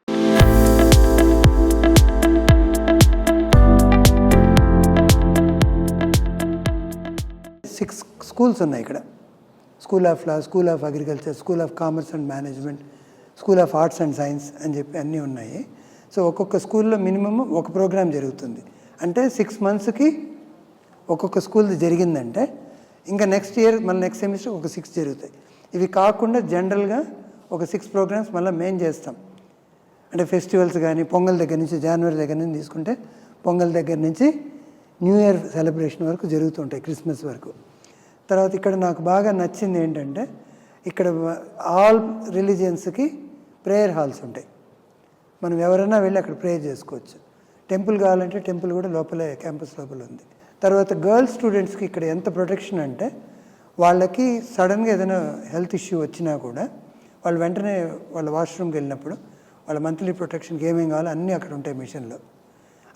[SPEAKER 2] Six schools ఉన్నాయి ఇక్కడ. School of law, school of agriculture, school of commerce and management, school of arts and science అని చెప్పి అన్నీ ఉన్నాయి. So ఒక్కొక్క స్కూల్లో minimum ఒక programme జరుగుతుంది. అంటే 6 monthsకి ఒక్కొక్క స్కూల్ది జరిగిందంటే ఇంకా నెక్స్ట్ ఇయర్ మళ్ళీ నెక్స్ట్ సెమిస్టర్ ఒక 6 జరుగుతాయి. ఇవి కాకుండా జనరల్గా ఒక 6 ప్రోగ్రామ్స్ మళ్ళీ మేము చేస్తాం. అంటే ఫెస్టివల్స్ కానీ పొంగల్ దగ్గర నుంచి, జనవరి దగ్గర నుంచి తీసుకుంటే పొంగల్ దగ్గర నుంచి న్యూ ఇయర్ సెలబ్రేషన్ వరకు జరుగుతుంటాయి, క్రిస్మస్ వరకు. తర్వాత ఇక్కడ నాకు బాగా నచ్చింది ఏంటంటే ఇక్కడ ఆల్ రిలీజియన్స్కి ప్రేయర్ హాల్స్ ఉంటాయి. మనం ఎవరైనా వెళ్ళి అక్కడ ప్రేయర్ చేసుకోవచ్చు. టెంపుల్ కావాలంటే టెంపుల్ కూడా లోపలే, క్యాంపస్ లోపల ఉంది. తర్వాత గర్ల్స్ స్టూడెంట్స్కి ఇక్కడ ఎంత ప్రొటెక్షన్ అంటే వాళ్ళకి సడన్గా ఏదైనా హెల్త్ ఇష్యూ వచ్చినా కూడా వాళ్ళు వెంటనే వాళ్ళ వాష్రూమ్కి వెళ్ళినప్పుడు వాళ్ళ మంత్లీ ప్రొటెక్షన్కి ఏమేమి కావాలో అన్నీ అక్కడ ఉంటాయి మిషన్లో.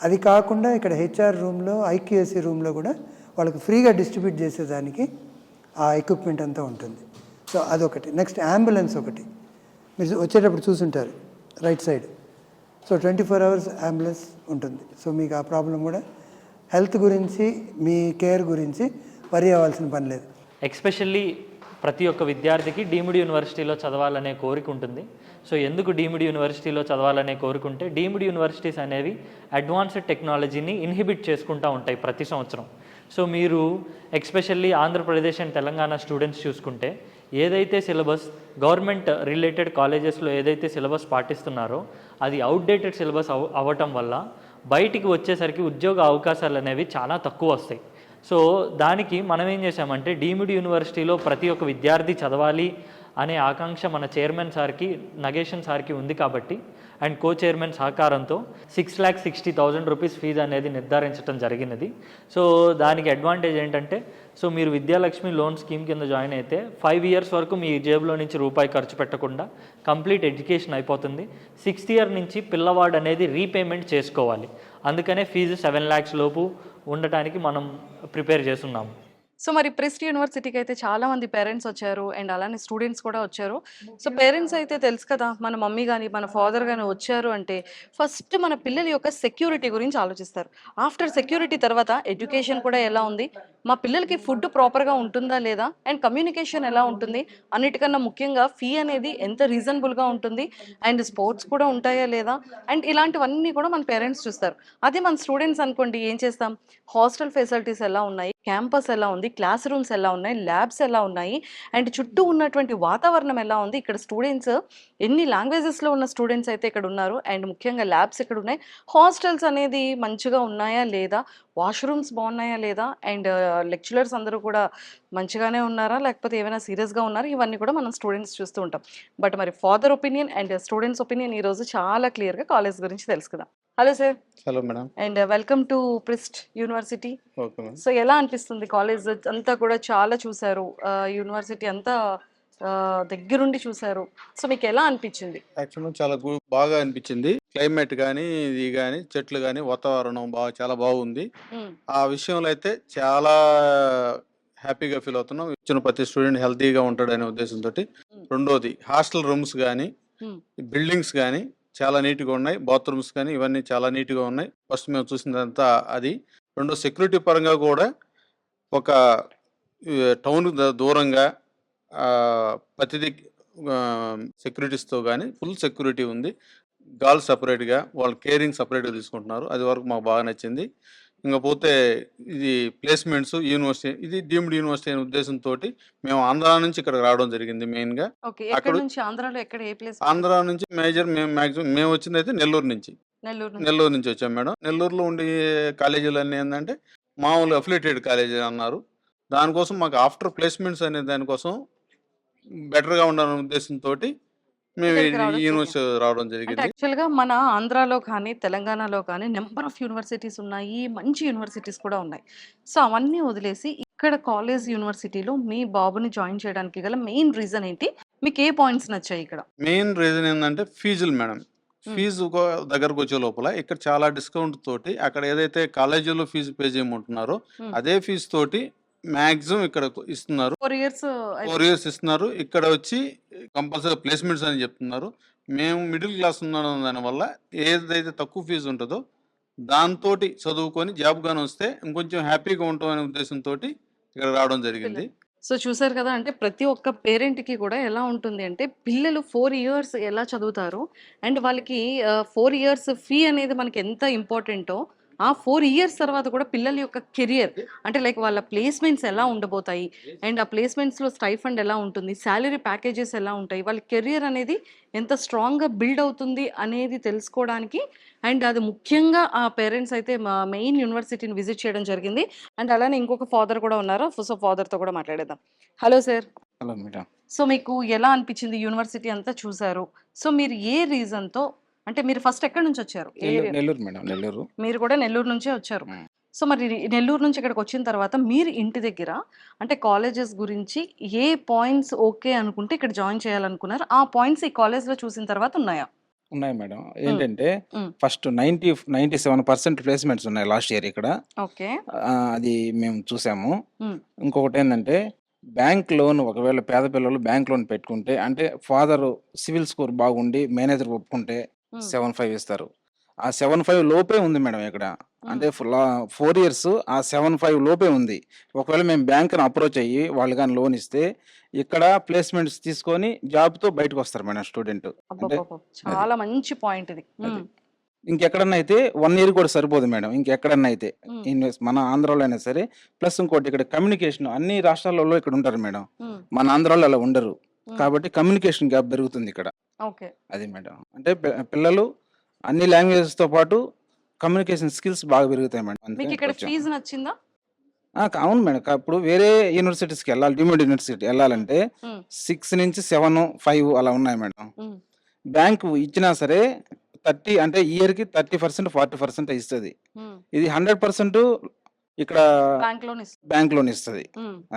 [SPEAKER 2] అది కాకుండా ఇక్కడ హెచ్ఆర్ రూమ్లో, ఐక్యూఎస్సీ రూమ్లో కూడా వాళ్ళకి ఫ్రీగా డిస్ట్రిబ్యూట్ చేసేదానికి ఆ ఎక్విప్మెంట్ అంతా ఉంటుంది. సో అదొకటి. నెక్స్ట్ అంబులెన్స్ ఒకటి మీరు వచ్చేటప్పుడు చూసుంటారు right side. So 24 hours ambulance ఉంటుంది. సో మీకు ఆ ప్రాబ్లం కూడా, హెల్త్ గురించి, మీ కేర్ గురించి వరి అవ్వాల్సిన పని లేదు.
[SPEAKER 3] ఎస్పెషల్లీ ప్రతి ఒక్క విద్యార్థికి డీమ్డ్ యూనివర్సిటీలో చదవాలనే కోరిక ఉంటుంది. సో ఎందుకు డీమ్డ్ యూనివర్సిటీలో చదవాలనే కోరుకుంటే, డీమ్డ్ యూనివర్సిటీస్ అనేవి అడ్వాన్స్డ్ టెక్నాలజీని ఇన్హిబిట్ చేసుకుంటూ ఉంటాయి ప్రతి సంవత్సరం. సో మీరు especially Andhra Pradesh and Telangana students చూసుకుంటే ఏదైతే సిలబస్ గవర్నమెంట్ రిలేటెడ్ కాలేజెస్లో ఏదైతే సిలబస్ పాటిస్తున్నారో అది అవుట్డేటెడ్ సిలబస్ అవ్వటం వల్ల బయటికి వచ్చేసరికి ఉద్యోగ అవకాశాలు అనేవి చాలా తక్కువ వస్తాయి. సో దానికి మనం ఏం చేసామంటే డీమ్డ్ యూనివర్సిటీలో ప్రతి ఒక్క విద్యార్థి చదవాలి అనే ఆకాంక్ష మన చైర్మన్ సార్కి, నగేషన్ సార్కి ఉంది కాబట్టి, అండ్ కో చైర్మన్ సహకారంతో 6,60,000 రూపీస్ ఫీజు అనేది నిర్ధారించడం జరిగినది. సో దానికి అడ్వాంటేజ్ ఏంటంటే, సో మీరు విద్యాలక్ష్మి లోన్ స్కీమ్ కింద జాయిన్ అయితే 5 years వరకు మీ జేబులో నుంచి రూపాయి ఖర్చు పెట్టకుండా కంప్లీట్ ఎడ్యుకేషన్ అయిపోతుంది. 6th year నుంచి పిల్లవాడు అనేది రీపేమెంట్ చేసుకోవాలి. అందుకనే ఫీజు 7 lakhs లోపు ఉండటానికి మనం ప్రిపేర్ చేస్తున్నాము.
[SPEAKER 1] సో మరి ప్రెస్ట్ యూనివర్సిటీకి అయితే చాలా మంది పేరెంట్స్ వచ్చారు అండ్ అలానే స్టూడెంట్స్ కూడా వచ్చారు. సో పేరెంట్స్ అయితే తెలుసు కదా, మన మమ్మీ కానీ మన ఫాదర్ కానీ వచ్చారు అంటే ఫస్ట్ మన పిల్లల యొక్క సెక్యూరిటీ గురించి ఆలోచిస్తారు. ఆఫ్టర్ సెక్యూరిటీ తర్వాత ఎడ్యుకేషన్ కూడా ఎలా ఉంది, మా పిల్లలకి ఫుడ్ ప్రాపర్గా ఉంటుందా లేదా, అండ్ కమ్యూనికేషన్ ఎలా ఉంటుంది, అన్నిటికన్నా ముఖ్యంగా ఫీ అనేది ఎంత రీజనబుల్గా ఉంటుంది, అండ్ స్పోర్ట్స్ కూడా ఉంటాయా లేదా, అండ్ ఇలాంటివన్నీ కూడా మన పేరెంట్స్ చూస్తారు. అదే మన స్టూడెంట్స్ అనుకోండి, ఏం చేస్తాం, హాస్టల్ ఫెసిలిటీస్ ఎలా ఉన్నాయి, క్యాంపస్ ఎలా ఉంది, క్లాస్ రూమ్స్ ఎలా ఉన్నాయి, ల్యాబ్స్ ఎలా ఉన్నాయి, అండ్ చుట్టూ ఉన్నటువంటి వాతావరణం ఎలా ఉంది, ఇక్కడ స్టూడెంట్స్ ఎన్ని లాంగ్వేజెస్లో ఉన్న స్టూడెంట్స్ అయితే ఇక్కడ ఉన్నారు, అండ్ ముఖ్యంగా ల్యాబ్స్ ఎక్కడ ఉన్నాయి, హాస్టల్స్ అనేది మంచిగా ఉన్నాయా లేదా, వాష్రూమ్స్ బాగున్నాయా లేదా, అండ్ లెక్చరర్స్ అందరూ కూడా మంచిగానే ఉన్నారా లేకపోతే ఏమైనా సీరియస్గా ఉన్నారా, ఇవన్నీ కూడా మనం స్టూడెంట్స్ చూస్తూ ఉంటాం. బట్ మరి father opinion and students opinion ఈరోజు చాలా క్లియర్గా కాలేజ్ గురించి తెలుసుకుందాం. Hello sir,
[SPEAKER 7] hello madam.
[SPEAKER 1] And welcome to Prist university.
[SPEAKER 7] Okay madam.
[SPEAKER 1] So ఎలా అనిపిస్తుంది, కాలేజ్ అంతా కూడా చాలా చూసారు, యూనివర్సిటీ అంతా దగ్గరుండి చూసారు, సో మీకు ఎలా అనిపించింది?
[SPEAKER 7] యాక్చువల్గా చాలా బాగా అనిపించింది. క్లైమేట్ కానీ ఇది కానీ చెట్లు కానీ వాతావరణం చాలా బాగుంది. ఆ విషయంలో అయితే చాలా హ్యాపీగా ఫీల్ అవుతున్నాం. ఇచ్చిన ప్రతి స్టూడెంట్ హెల్తీగా ఉంటాడనే ఉద్దేశంతో. రెండోది హాస్టల్ రూమ్స్ కానీ బిల్డింగ్స్ కానీ చాలా నీట్గా ఉన్నాయి. బాత్రూమ్స్ కానీ ఇవన్నీ చాలా నీట్గా ఉన్నాయి. ఫస్ట్ మేము చూసిందంతా అది. రెండో సెక్యూరిటీ పరంగా కూడా ఒక టౌన్ దూరంగా ప్రతిదీ సెక్యూరిటీస్తో కానీ ఫుల్ సెక్యూరిటీ ఉంది. గర్ల్స్ సపరేట్గా వాళ్ళు కేరింగ్ సపరేట్గా తీసుకుంటున్నారు. అది వరకు మాకు బాగా నచ్చింది. ఇంకపోతే ఇది ప్లేస్మెంట్స్ యూనివర్సిటీ, ఇది డీమ్డ్ యూనివర్సిటీ అనే ఉద్దేశంతో మేము ఆంధ్ర నుంచి ఇక్కడ రావడం జరిగింది. మెయిన్గా
[SPEAKER 1] ఓకే, ఎక్కడ నుంచి? ఆంధ్రాలో ఎక్కడ, ఏ ప్లేస్?
[SPEAKER 7] ఆంధ్ర నుంచి మేము వచ్చింది అయితే నెల్లూరు నుంచి. నెల్లూరు నుంచి వచ్చాం మేడం. నెల్లూరులో ఉండే కాలేజీలు అన్నీ ఏంటంటే మామూలు అఫిలియేటెడ్ కాలేజీ అన్నారు. దానికోసం మాకు ఆఫ్టర్ ప్లేస్మెంట్స్ అనే దానికోసం బెటర్గా ఉండాలనే ఉద్దేశంతో మేము యూనివర్సిటీ రావడం జరిగింది.
[SPEAKER 1] యాక్చువల్గా మన ఆంధ్రాలో కానీ తెలంగాణలో కానీ నెంబర్ ఆఫ్ యూనివర్సిటీస్ ఉన్నాయి, మంచి యూనివర్సిటీస్ కూడా ఉన్నాయి. సో అవన్నీ వదిలేసి ఇక్కడ కాలేజ్ యూనివర్సిటీలో మీ బాబుని జాయిన్ చేయడానికి గల మెయిన్ రీజన్ ఏంటి, మీకు ఏ పాయింట్స్ నచ్చాయి ఇక్కడ?
[SPEAKER 7] మెయిన్ రీజన్ ఏంటంటే ఫీజులు మేడం. ఫీజు దగ్గరకు వచ్చే లోపల ఇక్కడ చాలా డిస్కౌంట్ తోటి అక్కడ ఏదైతే కాలేజీలో ఫీజు పే చేయమంటున్నారో అదే ఫీజు తోటి మ్యాక్సిమం ఇక్కడ ఇస్తున్నారు.
[SPEAKER 1] 4
[SPEAKER 7] ఇయర్స్ ఇస్తున్నారు. ఇక్కడ వచ్చి కంపల్సరీ ప్లేస్మెంట్స్ అని చెప్తున్నారు. మేము మిడిల్ క్లాస్ ఉన్నాం, దానివల్ల ఏదైతే తక్కువ ఫీజు ఉంటుందో దాంతో చదువుకొని జాబ్ గాని వస్తే ఇంకొంచెం హ్యాపీగా ఉంటాం అనే ఉద్దేశంతో ఇక్కడ రావడం జరిగింది.
[SPEAKER 1] సో చూసారు కదా, అంటే ప్రతి ఒక్క పేరెంట్కి కూడా ఎలా ఉంటుంది అంటే పిల్లలు 4 ఇయర్స్ ఎలా చదువుతారు అండ్ వాళ్ళకి 4 ఇయర్స్ ఫీ అనేది మనకి ఎంత ఇంపార్టెంటో, ఆ 4 ఇయర్స్ తర్వాత కూడా పిల్లల యొక్క కెరియర్ అంటే లైక్ వాళ్ళ ప్లేస్మెంట్స్ ఎలా ఉండబోతాయి, అండ్ ఆ ప్లేస్మెంట్స్లో స్టైఫండ్ ఎలా ఉంటుంది, శాలరీ ప్యాకేజెస్ ఎలా ఉంటాయి, వాళ్ళ కెరియర్ అనేది ఎంత స్ట్రాంగ్గా బిల్డ్ అవుతుంది అనేది తెలుసుకోవడానికి, అండ్ అది ముఖ్యంగా ఆ పేరెంట్స్ అయితే మెయిన్ యూనివర్సిటీని విజిట్ చేయడం జరిగింది. అండ్ అలానే ఇంకొక ఫాదర్ కూడా ఉన్నారు, సో ఫాదర్తో కూడా మాట్లాడేద్దాం. Hello sir.
[SPEAKER 5] Hello madam.
[SPEAKER 1] So మీకు ఎలా అనిపించింది, యూనివర్సిటీ అంతా చూసారు, సో మీరు ఏ రీజన్తో, అంటే మీరు ఫస్ట్ ఎక్కడి నుంచి వచ్చారు?
[SPEAKER 5] నెల్లూరు మేడం. నెల్లూరు.
[SPEAKER 1] మీరు కూడా నెల్లూరు నుంచే వచ్చారు. సో మరి నెల్లూరు నుంచి ఇక్కడికి వచ్చిన తర్వాత మీరు ఇంటి దగ్గర అంటే కాలేజెస్ గురించి ఏ పాయింట్స్ ఓకే అనుకుంటే ఇక్కడ జాయిన్ చేయాలనుకున్నారు, ఆ పాయింట్స్ ఈ కాలేజ్లో చూసిన తర్వాత ఉన్నాయా?
[SPEAKER 5] ఉన్నాయి మేడం. ఏంటంటే ఫస్ట్ 97% ప్లేస్మెంట్స్ ఉన్నాయి లాస్ట్ ఇయర్ ఇక్కడ.
[SPEAKER 1] ఓకే,
[SPEAKER 5] అది మేము చూసాము. ఇంకొకటి ఏంటంటే బ్యాంక్ లోన్, ఒకవేళ పేద పిల్లలు బ్యాంక్ లోన్ పెట్టుకుంటే అంటే ఫాదర్ సివిల్ స్కోర్ బాగుండి మేనేజర్ ఒప్పుకుంటే 7.5 ఇస్తారు. ఆ 7.5 లోపే ఉంది మేడం ఇక్కడ. అంటే 4 ఇయర్స్ ఆ 7.5 లోపే ఉంది. ఒకవేళ మేము బ్యాంక్ని అప్రోచ్ అయ్యి వాళ్ళు కానీ లోన్ ఇస్తే ఇక్కడ ప్లేస్మెంట్స్ తీసుకొని జాబ్తో బయటకు వస్తారు మేడం స్టూడెంట్. అంటే
[SPEAKER 1] చాలా మంచి పాయింట్ ఇది.
[SPEAKER 5] ఇంకెక్కడన్నా అయితే 1 ఇయర్ కూడా సరిపోదు మేడం. ఇంకెక్కడన్నా అయితే మన ఆంధ్రాలో అయినా సరే. ప్లస్ ఇంకోటి ఇక్కడ కమ్యూనికేషన్ అన్ని రాష్ట్రాలలో ఇక్కడ ఉంటారు మేడం. మన ఆంధ్రాలో అలా ఉండరు కాబట్టి కమ్యూనికేషన్ గ్యాప్ పెరుగుతుంది ఇక్కడ. అది మేడం. అంటే పిల్లలు అన్ని లాంగ్వేజెస్ తో పాటు కమ్యూనికేషన్ స్కిల్స్ బాగా పెరుగుతాయి మేడం.
[SPEAKER 1] మీకు ఇక్కడ ఫీజు నచ్చిందా?
[SPEAKER 5] అవును మేడం. ఇప్పుడు వేరే యూనివర్సిటీస్కి వెళ్ళాలి, డీమ్డ్ యూనివర్సిటీ వెళ్ళాలంటే 6 నుంచి 7, 5 అలా ఉన్నాయి మేడం. బ్యాంకు ఇచ్చినా సరే 30 అంటే ఇయర్కి 30%, 40% ఇస్తుంది. ఇది 100% ఇక్కడ బ్యాంక్ లోన్ ఇస్తుంది.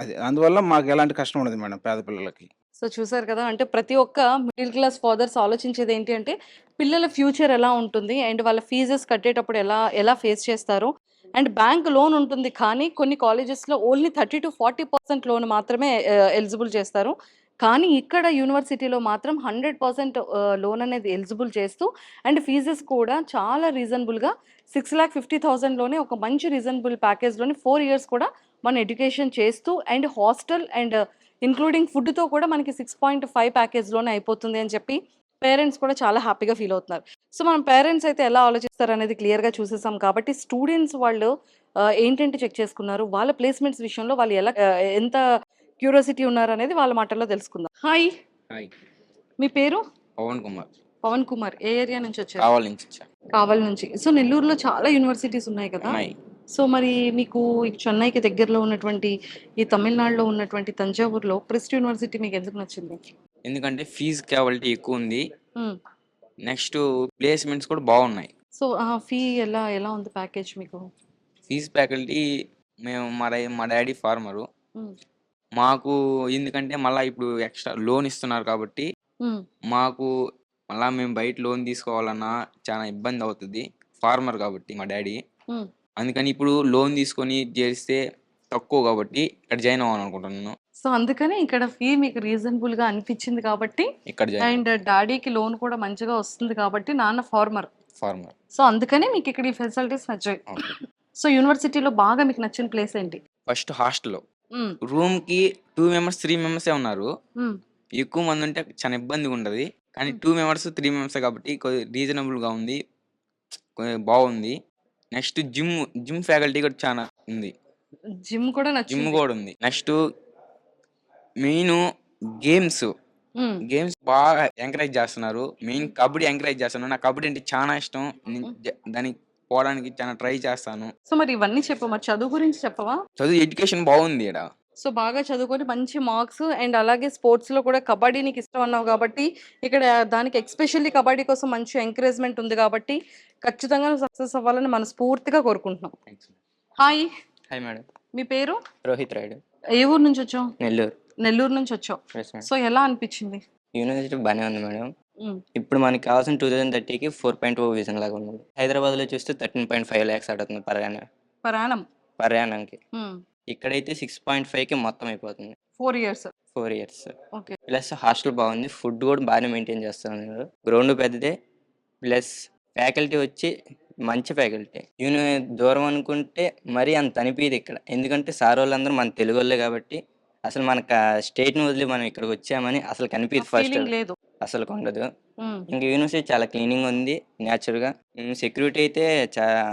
[SPEAKER 5] అది అందువల్ల మాకు ఎలాంటి కష్టం ఉండదు మేడం పేద పిల్లలకి.
[SPEAKER 1] సో చూసారు కదా, అంటే ప్రతి ఒక్క మిడిల్ క్లాస్ ఫాదర్స్ ఆలోచించేది ఏంటి అంటే పిల్లల ఫ్యూచర్ ఎలా ఉంటుంది అండ్ వాళ్ళ ఫీజెస్ కట్టేటప్పుడు ఎలా ఫేస్ చేస్తారు అండ్ బ్యాంక్ లోన్ ఉంటుంది, కానీ కొన్ని కాలేజెస్లో ఓన్లీ 30-40% లోన్ మాత్రమే ఎలిజిబుల్ చేస్తారు. కానీ ఇక్కడ యూనివర్సిటీలో మాత్రం 100% లోన్ అనేది ఎలిజిబుల్ చేస్తూ అండ్ ఫీజెస్ కూడా చాలా రీజనబుల్గా 6,50,000లోనే ఒక మంచి రీజనబుల్ ప్యాకేజ్లోని 4 ఇయర్స్ కూడా మన ఎడ్యుకేషన్ చేస్తూ అండ్ హాస్టల్ అండ్ ఇంక్లూడింగ్ ఫుడ్తో కూడా మనకి 6.5 ప్యాకేజ్లోనే అయిపోతుంది అని చెప్పి పేరెంట్స్ కూడా చాలా హ్యాపీగా ఫీల్ అవుతున్నారు. సో మనం పేరెంట్స్ అయితే ఎలా ఆలోచిస్తారు అనేది క్లియర్గా చూసేసాం కాబట్టి స్టూడెంట్స్ వాళ్ళు ఏంటంటే చెక్ చేసుకున్నారు, వాళ్ళ ప్లేస్మెంట్స్ విషయంలో వాళ్ళు ఎలా ఎంత క్యూరియాసిటీ ఉన్నారు అనేది వాళ్ళ మాటల్లో తెలుసుకుందాం. హాయ్,
[SPEAKER 4] హాయ్,
[SPEAKER 1] మీ పేరు?
[SPEAKER 4] పవన్ కుమార్,
[SPEAKER 1] పవన్ కుమార్. ఏ ఏరియా నుంచి వచ్చారు?
[SPEAKER 4] కావాలి నుంచి వచ్చా.
[SPEAKER 1] కావలి నుంచి. సో నెల్లూరులో చాలా యూనివర్సిటీస్ ఉన్నాయి కదా.
[SPEAKER 4] ఉన్నాయి.
[SPEAKER 1] సో మరి మీకు ఈ చెన్నైకి దగ్గరలో ఉన్నటువంటి ఈ తమిళనాడులో ఉన్నటువంటి తంజావూరులో ప్రెస్ట్ యూనివర్సిటీ మీకు ఎందుకు నచ్చింది?
[SPEAKER 4] ఎందుకంటే ఫీజు క్వాలిటీ ఎక్కువ ఉంది.
[SPEAKER 1] మ్మ్.
[SPEAKER 4] నెక్స్ట్ ప్లేస్మెంట్స్ కూడా బాగున్నాయి.
[SPEAKER 1] సో ఫీ ఎలా ఎలా ఉంది ప్యాకేజ్ మీకు?
[SPEAKER 4] ఫీజు ఫ్యాకల్టీ మేము మా డాడీ ఫార్మరు.
[SPEAKER 1] మ్మ్.
[SPEAKER 4] మాకు ఎందుకంటే మళ్ళీ ఇప్పుడు ఎక్స్ట్రా లోన్ ఇస్తున్నారు కాబట్టి
[SPEAKER 1] మ్మ్.
[SPEAKER 4] మాకు మళ్ళీ మేము బయట లోన్ తీసుకోవాలన్నా చాలా ఇబ్బంది అవుతుంది. ఫార్మర్ కాబట్టి మా డాడీ,
[SPEAKER 1] మ్మ్.
[SPEAKER 4] అందుకని ఇప్పుడు లోన్ తీసుకొని చేస్తే తక్కువ కాబట్టి ఇక్కడ జాయిన్ అవ్వాలని అనుకుంటున్నాను.
[SPEAKER 1] సో అందుకని ఇక్కడ ఫీ మీకు రీజనబుల్ గా అనిపించింది కాబట్టి
[SPEAKER 4] ఇక్కడ జాయిన్
[SPEAKER 1] అండ్ డాడీకి లోన్ కూడా మంచిగా వస్తుంది కాబట్టి నాన్న ఫార్మర్.
[SPEAKER 4] ఫార్మర్.
[SPEAKER 1] సో అందుకని మీకు ఇక్కడ ఈ ఫెసిలిటీస్ నచ్చాయి. సో యూనివర్సిటీలో బాగా మీకు నచ్చిన ప్లేస్ ఏంటి?
[SPEAKER 4] ఫస్ట్ హాస్టల్లో
[SPEAKER 1] మ్మ్.
[SPEAKER 4] రూమ్కి 2 మెంబర్స్ 3 మెంబర్సే ఉన్నారు.
[SPEAKER 1] మ్మ్.
[SPEAKER 4] ఎక్కువ మంది ఉంటే చాలా ఇబ్బందిగా ఉంటుంది. కానీ 2 మెంబర్స్ 3 మెంబర్సే కాబట్టి రీజనబుల్గా ఉంది, బాగుంది. నెక్స్ట్ జిమ్ ఫ్యాకల్టీ కూడా చాలా ఉంది.
[SPEAKER 1] జిమ్ కూడా
[SPEAKER 4] జిమ్
[SPEAKER 1] నచ్చింది.
[SPEAKER 4] కూడా ఉంది. నెక్స్ట్ మెయిన్ గేమ్స్
[SPEAKER 1] మ్మ్.
[SPEAKER 4] గేమ్స్ బాగా ఎంకరేజ్ చేస్తున్నారు. మెయిన్ కబడ్డీ ఎంకరేజ్ చేస్తున్నారు. నాకు కబడ్డీ అంటే చాలా ఇష్టం. దానికి పోవడానికి చాలా ట్రై చేస్తాను.
[SPEAKER 1] సో మరి ఇవన్నీ చెప్పు, మరి చదువు గురించి చెప్పవా?
[SPEAKER 4] చదువు ఎడ్యుకేషన్ బాగుంది ఇక్కడ.
[SPEAKER 1] సో బాగా చదువుకొని మంచి మార్క్స్ అండ్ అలాగే స్పోర్ట్స్లో కూడా కబడ్డీ నీకు ఇష్టం అన్నావు కాబట్టి ఇక్కడ దానికి ఎక్స్పెషల్లీ కబడ్డీ కోసం మంచి ఎంకరేజ్మెంట్ ఉంది కాబట్టి ఖచ్చితంగా నువ్వు సక్సెస్ అవ్వాలని మనస్ఫూర్తిగా కోరుకుంటున్నాం. హాయ్,
[SPEAKER 8] హాయ్ మేడం,
[SPEAKER 1] మీ పేరు?
[SPEAKER 8] రోహిత్ రాయుడు,
[SPEAKER 1] ఏ ఊరు నుంచి వచ్చావు?
[SPEAKER 8] నెల్లూరు.
[SPEAKER 1] నెల్లూరు నుంచి వచ్చావు.
[SPEAKER 8] Yes madam.
[SPEAKER 1] సో ఎలా అనిపించింది?
[SPEAKER 8] యూనివర్సిటీ బాగానే ఉంది మేడం.
[SPEAKER 1] మ్మ్.
[SPEAKER 8] ఇప్పుడు మనకి కావాల్సిన 2030కి 4.0 విజన్ లాగా ఉంది. హైదరాబాద్లో చూస్తే 13.5 lakhs ఆడుతుంది
[SPEAKER 1] పరాణం.
[SPEAKER 8] పర్ యానంకి. ఇక్కడైతే 6.5కి మొత్తం అయిపోతుంది.
[SPEAKER 1] 4 years.
[SPEAKER 8] 4 years.
[SPEAKER 1] Okay.
[SPEAKER 8] Plus hostel బాగుంది, ఫుడ్ కూడా బాగానే మెయింటైన్ చేస్తున్నారు. గ్రౌండ్ పెద్దదే, ప్లస్ ఫ్యాకల్టీ వచ్చి మంచి ఫ్యాకల్టీ. దూరం అనుకుంటే మరీ అంత అనిపించదు ఇక్కడ, ఎందుకంటే సార్ వాళ్ళందరూ మన తెలుగు వాళ్ళే కాబట్టి అసలు మనకు స్టేట్ని వదిలి మనం ఇక్కడికి వచ్చామని అసలు కనిపించదు. ఫస్ట్
[SPEAKER 1] ఫీలింగ్ లేదు.
[SPEAKER 8] అసలు ఉండదు.
[SPEAKER 1] మ్మ్.
[SPEAKER 8] ఇంకా యూనివర్సిటీ చాలా క్లీనింగ్ ఉంది, న్యాచురల్గా. సెక్యూరిటీ అయితే చాలా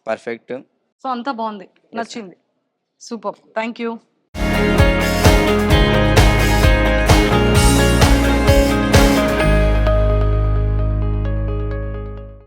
[SPEAKER 8] పర్ఫెక్ట్.
[SPEAKER 1] సో అంతా బాగుంది,
[SPEAKER 8] sir.
[SPEAKER 1] నచ్చింది. Super, thank you.